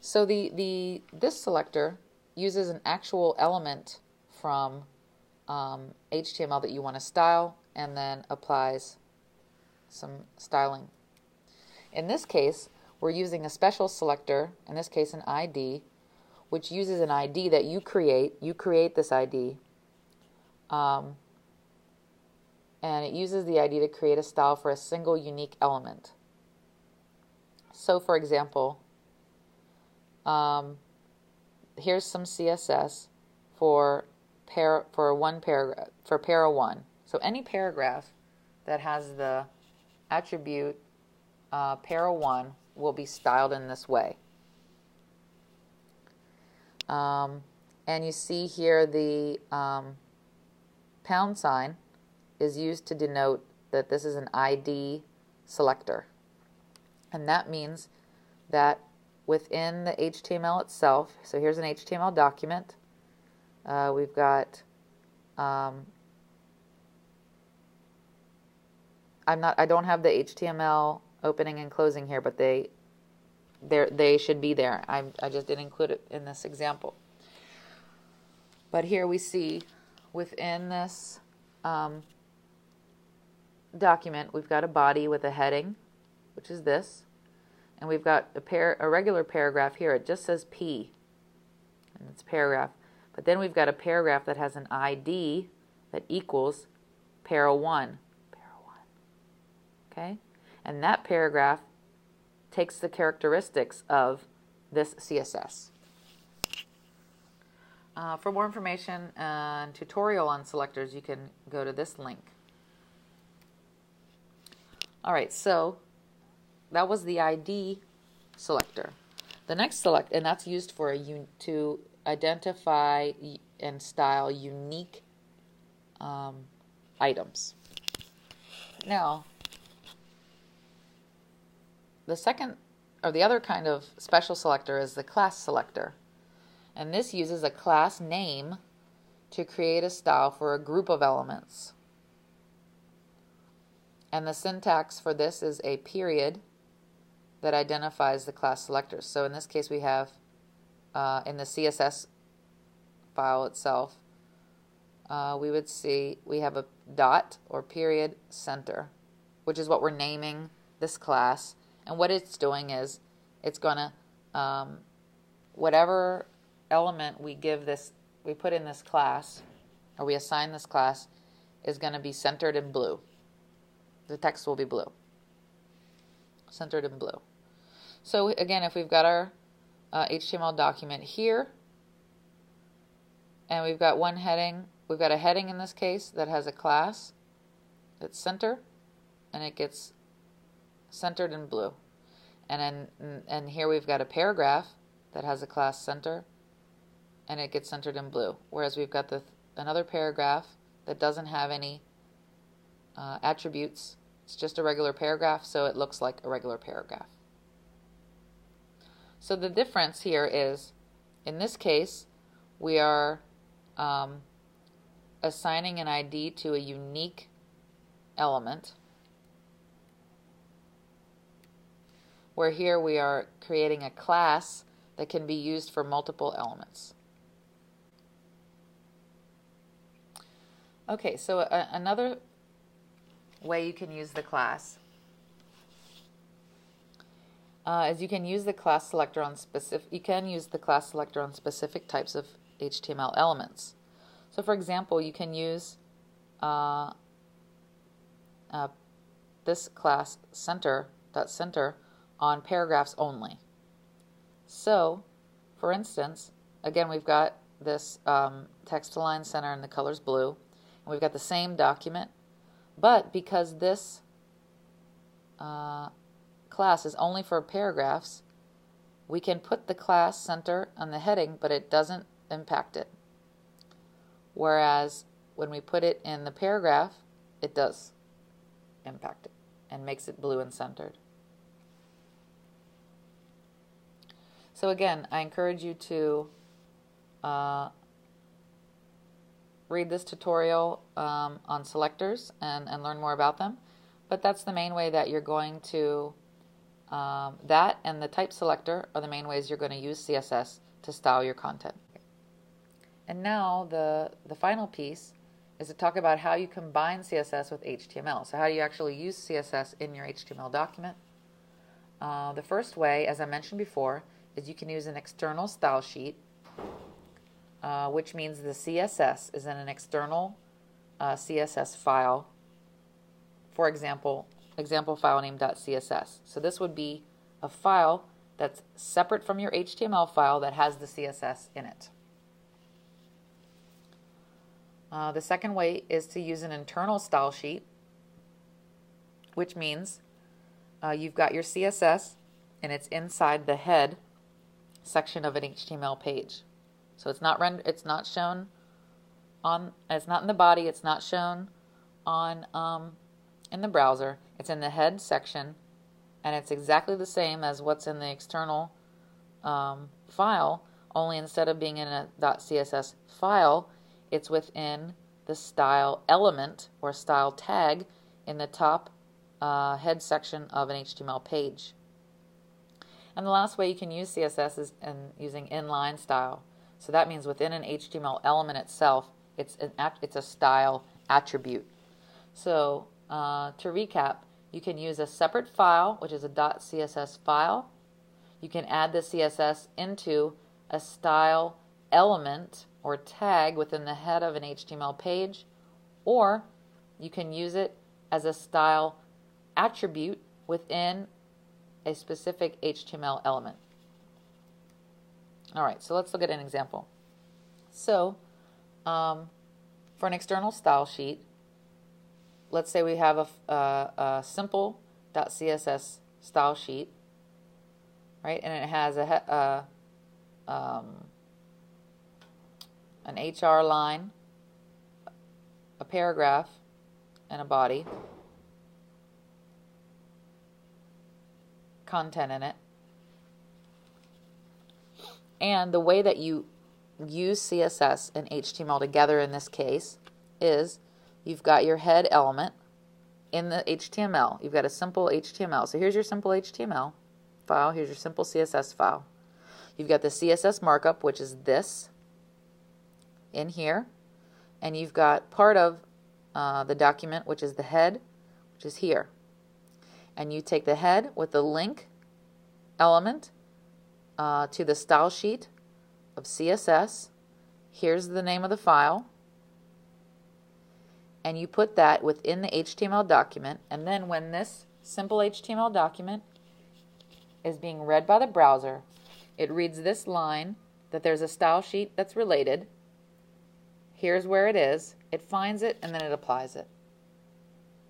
So this selector uses an actual element from HTML that you want to style and then applies some styling. In this case, we're using a special selector, in this case an ID, which uses an ID that you create. You create this ID, and it uses the ID to create a style for a single unique element. So for example, here's some CSS for one paragraph, for para 1. So any paragraph that has the attribute para 1 will be styled in this way. And you see here the pound sign is used to denote that this is an ID selector. And that means that within the HTML itself, so here's an HTML document. We've got, I don't have the HTML opening and closing here, but they should be there. I just didn't include it in this example. But here we see within this document, we've got a body with a heading, which is this, and we've got a regular paragraph here. It just says P, and it's paragraph. But then we've got a paragraph that has an ID that equals para 1. Okay? And that paragraph takes the characteristics of this CSS. For more information and tutorial on selectors, you can go to this link. All right, so that was the ID selector. The next select, and that's used for to identify and style unique items. Now, the other kind of special selector is the class selector. And this uses a class name to create a style for a group of elements. And the syntax for this is a period that identifies the class selectors. So in this case we have, in the CSS file itself, we would see we have a dot or period center, which is what we're naming this class. And what it's doing is it's going to, whatever element we put in this class, or we assign this class, is going to be centered in blue. The text will be blue, centered in blue. So again, if we've got our HTML document here, and we've got one heading, we've got a heading in this case that has a class that's center, and it gets centered in blue. And here we've got a paragraph that has a class center, and it gets centered in blue. Whereas we've got another paragraph that doesn't have any attributes. It's just a regular paragraph, so it looks like a regular paragraph. So the difference here is, in this case, we are assigning an ID to a unique element, where here we are creating a class that can be used for multiple elements. Okay, so another way you can use the class is you can use the class selector on specific types of HTML elements. So for example, you can use this class center on paragraphs only. So, for instance, again, we've got this text align center and the color's blue, and we've got the same document, but because this class is only for paragraphs, we can put the class center on the heading, but it doesn't impact it. Whereas when we put it in the paragraph, it does impact it and makes it blue and centered. So again, I encourage you to read this tutorial on selectors and learn more about them. But that's the main way that you're going to, that and the type selector are the main ways you're going to use CSS to style your content. And now the final piece is to talk about how you combine CSS with HTML. So how do you actually use CSS in your HTML document? The first way, as I mentioned before, is you can use an external style sheet, which means the CSS is in an external CSS file. For example, file name .css. So this would be a file that's separate from your HTML file that has the CSS in it. The second way is to use an internal style sheet, which means you've got your CSS and it's inside the head section of an HTML page. So it's not it's not shown on, it's not in the body, it's not shown on in the browser. It's in the head section, and it's exactly the same as what's in the external file, only instead of being in a .css file, it's within the style element or style tag in the top head section of an HTML page. And the last way you can use CSS is using inline style. So that means within an HTML element itself, it's a style attribute. So to recap, you can use a separate file, which is a .css file. You can add the CSS into a style element or tag within the head of an HTML page, or you can use it as a style attribute within a specific HTML element. Alright, so let's look at an example. So for an external style sheet, let's say we have a simple.css style sheet, right? And it has an HR line, a paragraph, and a body, content in it. And the way that you use CSS and HTML together in this case is you've got your head element in the HTML. You've got a simple HTML. So here's your simple HTML file. Here's your simple CSS file. You've got the CSS markup, which is this in here. And you've got part of the document, which is the head, which is here. And you take the head with the link element to the style sheet of CSS. Here's the name of the file. And you put that within the HTML document. And then when this simple HTML document is being read by the browser, it reads this line that there's a style sheet that's related. Here's where it is. It finds it, and then it applies it.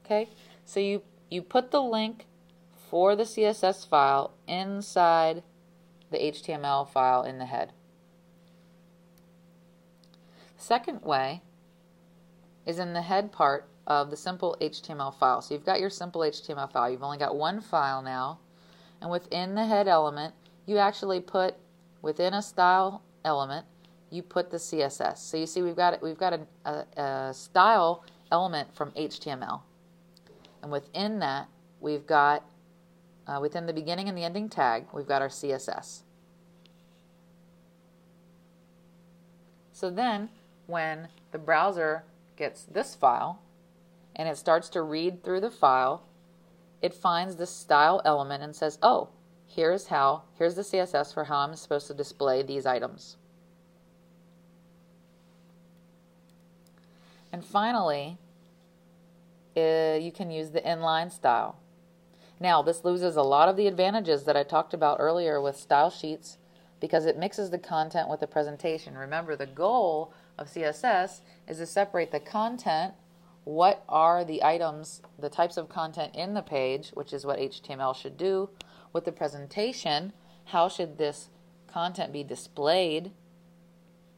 Okay? So you put the link for the CSS file inside the HTML file in the head. Second way is in the head part of the simple HTML file. So you've got your simple HTML file. You've only got one file now. And within the head element, you actually put, within a style element, you put the CSS. So you see we've got a style element from HTML. And within that, we've got, within the beginning and the ending tag, we've got our CSS. So then, when the browser gets this file, and it starts to read through the file, it finds the style element and says, oh, here's the CSS for how I'm supposed to display these items. And finally, you can use the inline style. Now, this loses a lot of the advantages that I talked about earlier with style sheets because it mixes the content with the presentation. Remember, the goal of CSS is to separate the content, what are the items, the types of content in the page, which is what HTML should do, with the presentation, how should this content be displayed,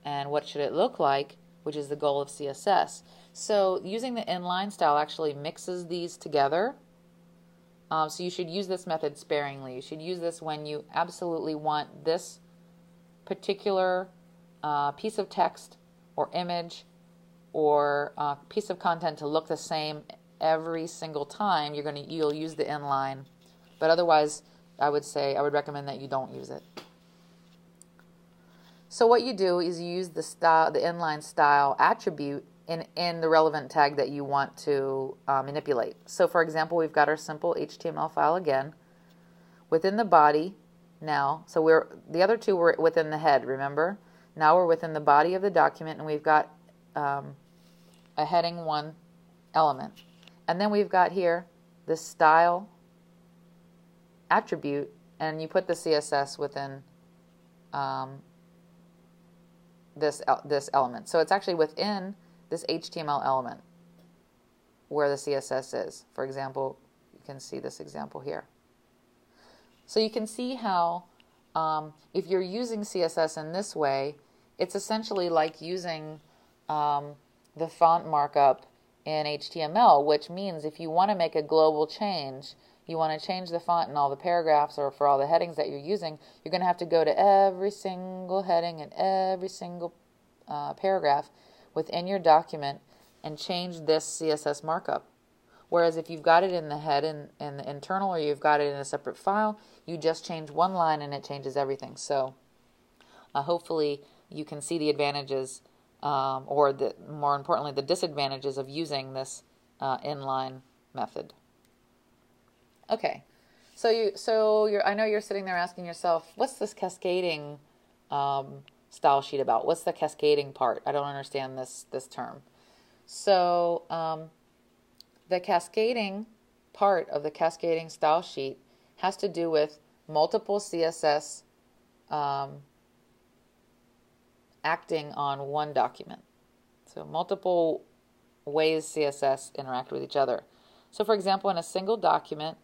and what should it look like, which is the goal of CSS. So using the inline style actually mixes these together. So you should use this method sparingly. You should use this when you absolutely want this particular piece of text or image or piece of content to look the same every single time. You'll use the inline, but otherwise I would recommend that you don't use it. So what you do is you use the inline style attribute in the relevant tag that you want to manipulate. So for example, we've got our simple HTML file again within the body now. So the other two were within the head, remember? Now we're within the body of the document, and we've got a heading 1 element. And then we've got here the style attribute, and you put the CSS within this element. So it's actually within this HTML element where the CSS is. For example, you can see this example here. So you can see how if you're using CSS in this way, it's essentially like using the font markup in HTML, which means if you want to make a global change, you want to change the font in all the paragraphs or for all the headings that you're using, you're going to have to go to every single heading and every single paragraph within your document and change this CSS markup. Whereas if you've got it in the head in the internal, or you've got it in a separate file, you just change one line and it changes everything. So hopefully you can see the advantages, or more importantly, the disadvantages of using this inline method. Okay, so I know you're sitting there asking yourself, what's this cascading style sheet about? What's the cascading part? I don't understand this term. So the cascading part of the cascading style sheet has to do with multiple CSS acting on one document. So multiple ways CSS interact with each other. So for example, in a single document,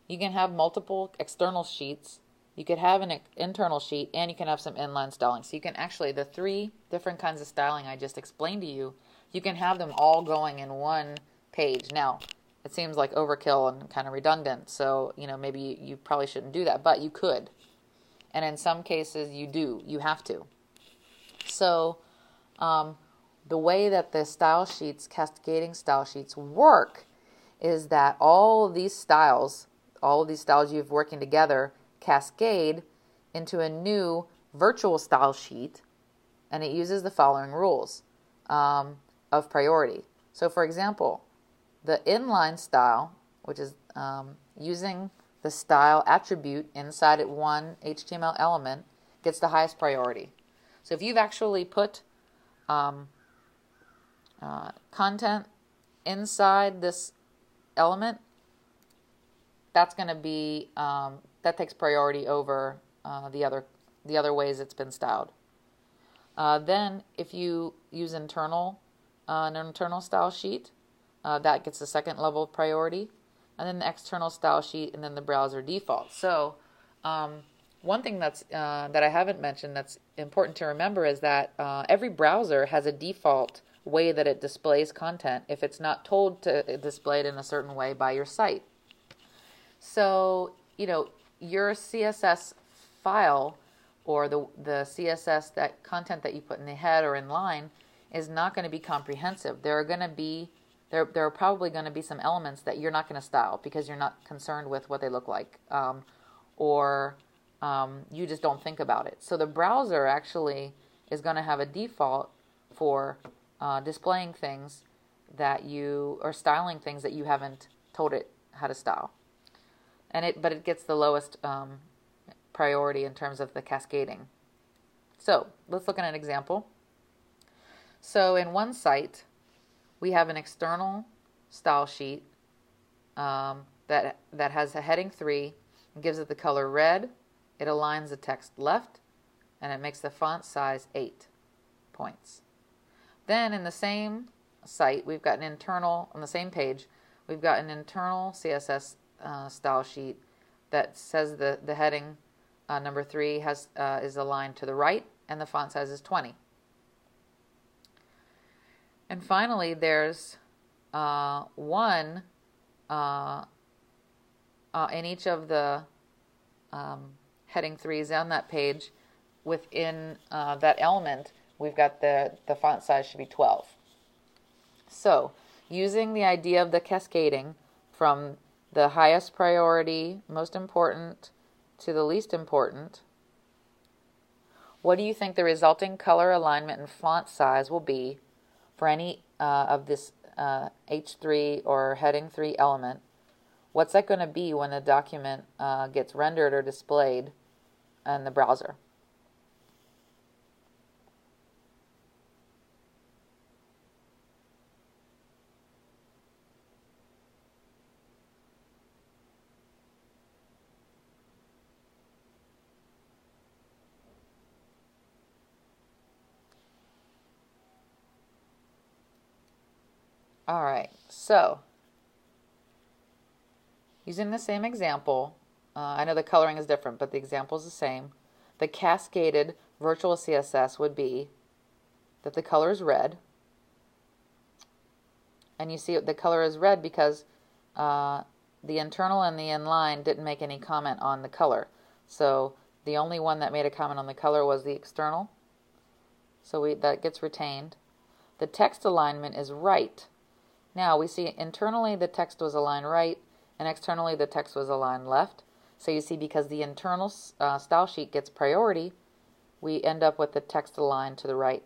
you can have multiple external sheets. You could have an internal sheet, and you can have some inline styling. So you can actually, the three different kinds of styling I just explained to you, you can have them all going in one page. Now, it seems like overkill and kind of redundant, so maybe you probably shouldn't do that, but you could. And in some cases you do, you have to. So the way that the style sheets, cascading style sheets work is that all of these styles you've working together cascade into a new virtual style sheet, and it uses the following rules of priority. So for example, the inline style, which is using the style attribute inside one HTML element, gets the highest priority. So if you've actually put content inside this element, that's going to be that takes priority over the other ways it's been styled. Then if you use an internal style sheet, that gets the second level of priority, and then the external style sheet, and then the browser default. So one thing that I haven't mentioned that's important to remember is that every browser has a default way that it displays content if it's not told to display it in a certain way by your site. So, your CSS file or the CSS content that you put in the head or in line is not going to be comprehensive. There are probably going to be some elements that you're not going to style because you're not concerned with what they look like, or you just don't think about it. So the browser actually is going to have a default for displaying things or styling things that you haven't told it how to style. But it gets the lowest priority in terms of the cascading. So let's look at an example. So in one site, we have an external style sheet that has a heading 3 and gives it the color red. It aligns the text left, and it makes the font size 8 points. Then in the same site, we've got on the same page, we've got an internal CSS style sheet that says the heading number 3 is aligned to the right, and the font size is 20. And finally, there's one in each of the heading 3s on that page. Within that element, we've got the font size should be 12. So, using the idea of the cascading from the highest priority, most important, to the least important, what do you think the resulting color alignment and font size will be for any of this H3 or heading 3 element? What's that going to be when the document gets rendered or displayed in the browser? All right, so using the same example, I know the coloring is different, but the example is the same. The cascaded virtual CSS would be that the color is red. And you see the color is red because the internal and the inline didn't make any comment on the color. So the only one that made a comment on the color was the external. So that gets retained. The text alignment is right. Now we see internally the text was aligned right, and externally the text was aligned left. So you see, because the internal style sheet gets priority, we end up with the text aligned to the right.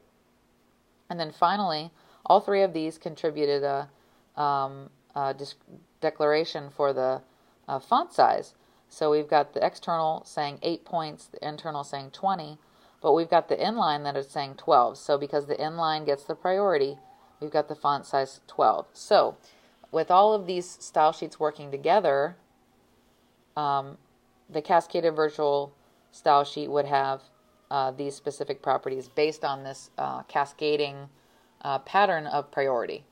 And then finally, all three of these contributed a declaration for the font size. So we've got the external saying 8 points, the internal saying 20, but we've got the inline that is saying 12. So because the inline gets the priority, we've got the font size 12. So with all of these style sheets working together, the cascaded virtual style sheet would have these specific properties based on this cascading pattern of priority.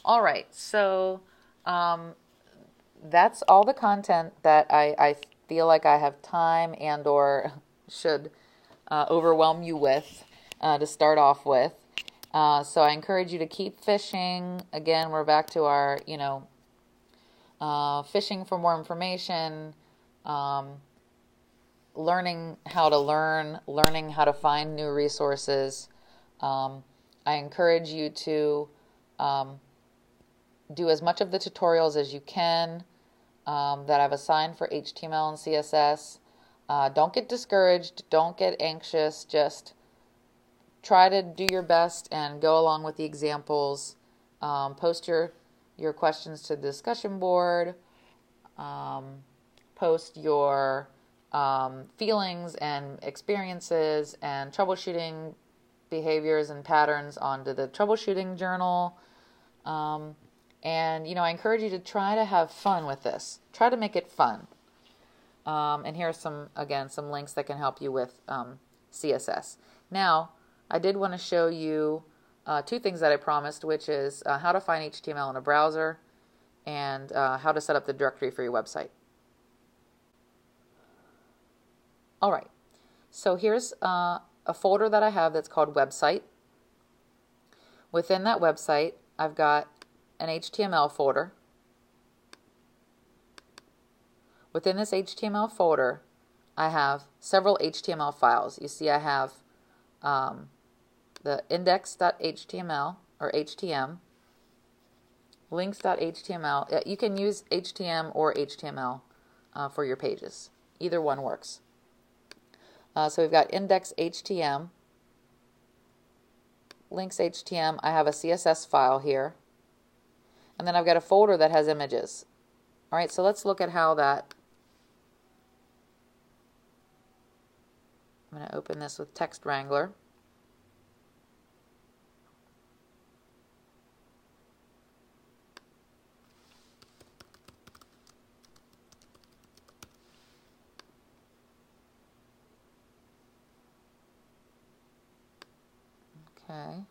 All right, so that's all the content that I feel like I have time and or should overwhelm you with to start off with. So I encourage you to keep fishing. Again, we're back to our, fishing for more information, learning how to learn, learning how to find new resources. I encourage you to do as much of the tutorials as you can that I've assigned for HTML and CSS. Don't get discouraged. Don't get anxious. Just try to do your best and go along with the examples. Post your questions to the discussion board. Post your feelings and experiences and troubleshooting behaviors and patterns onto the troubleshooting journal. And, I encourage you to try to have fun with this. Try to make it fun. And here are some links that can help you with CSS. Now, I did want to show you two things that I promised, which is how to find HTML in a browser and how to set up the directory for your website. All right, so here's a folder that I have that's called Website. Within that website, I've got an HTML folder. Within this HTML folder, I have several HTML files. You see I have the index.html or HTM, links.html. You can use HTML or HTML for your pages. Either one works. So we've got index.htm, links.htm. I have a CSS file here. And then I've got a folder that has images. All right, so let's look at how that. I'm going to open this with Text Wrangler. Okay.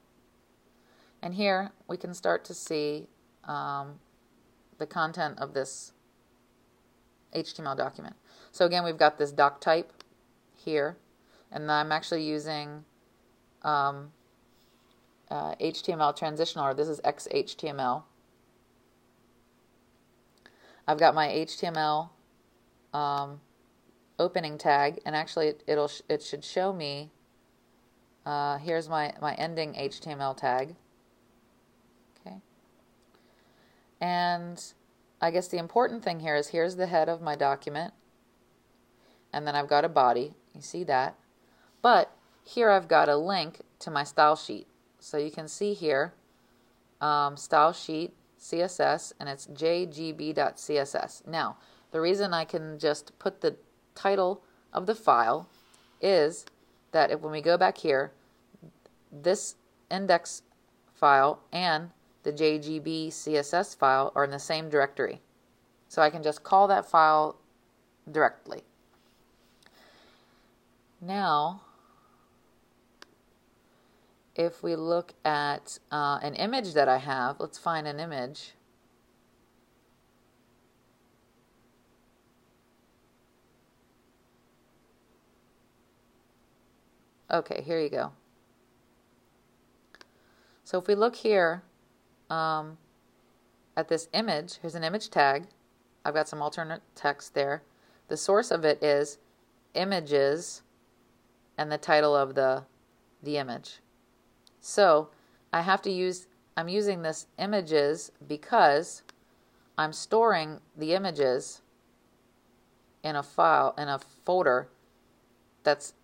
And here we can start to see the content of this HTML document. So again, we've got this doc type here, and I'm actually using HTML transitional, or this is XHTML. I've got my HTML opening tag, and actually it should show me. Here's my ending HTML tag. Okay. And I guess the important thing here is here's the head of my document, and then I've got a body. You see that? But here I've got a link to my style sheet. So you can see here, style sheet CSS, and it's jgb.css. Now, the reason I can just put the title of the file is that when we go back here, this index file and the JGB CSS file are in the same directory. So I can just call that file directly. Now, if we look at an image that I have, let's find an image. Okay, here you go. So if we look here at this image, here's an image tag. I've got some alternate text there. The source of it is images and the title of the image. So I'm using this images because I'm storing the images in a file, in a folder that's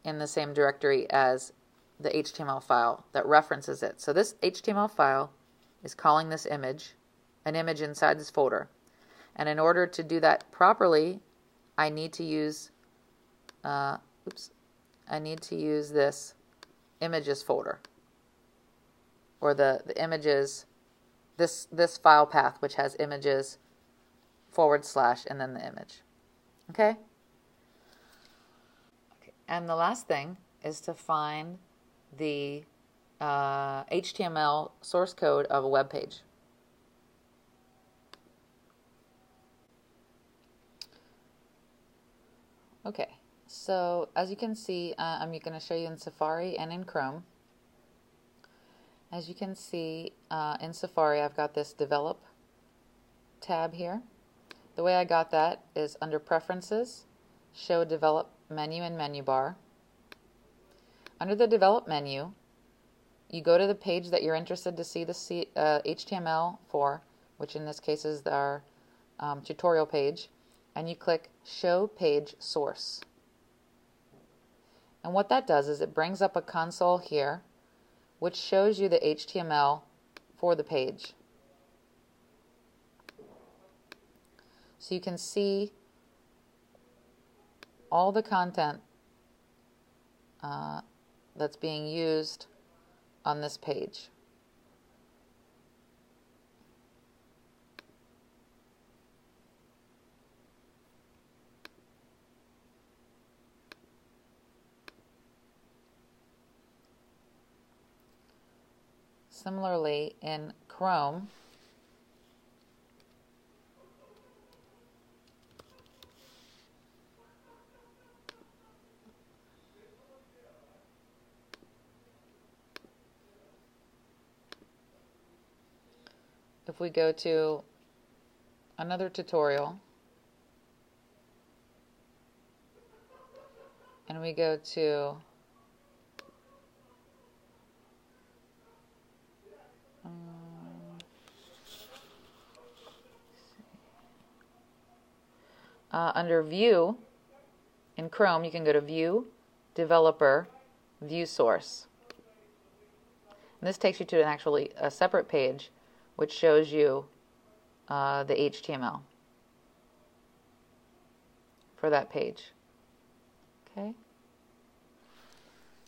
in the same directory as the HTML file that references it. So this HTML file is calling this image, an image inside this folder. And in order to do that properly, I need to use this images folder, or the images, this file path which has images / and then the image. Okay? And the last thing is to find the HTML source code of a web page. Okay, so as you can see, I'm going to show you in Safari and in Chrome. As you can see, in Safari, I've got this Develop tab here. The way I got that is under Preferences, Show Develop Menu and Menu Bar. Under the Develop menu, you go to the page that you're interested to see the HTML for, which in this case is our tutorial page, and you click Show Page Source. And what that does is it brings up a console here which shows you the HTML for the page. So you can see all the content that's being used on this page. Similarly, in Chrome, if we go to another tutorial and we go to under View in Chrome, you can go to View, Developer, View Source. And this takes you to a separate page which shows you the HTML for that page. Okay.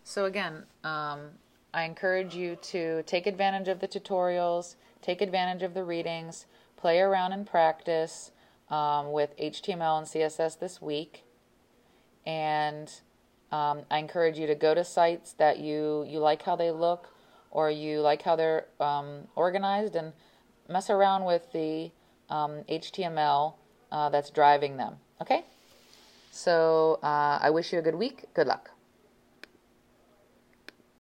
So again, I encourage you to take advantage of the tutorials, take advantage of the readings, play around and practice with HTML and CSS this week. And I encourage you to go to sites that you like how they look, or you like how they're organized, and mess around with the HTML that's driving them. Okay? So I wish you a good week. Good luck.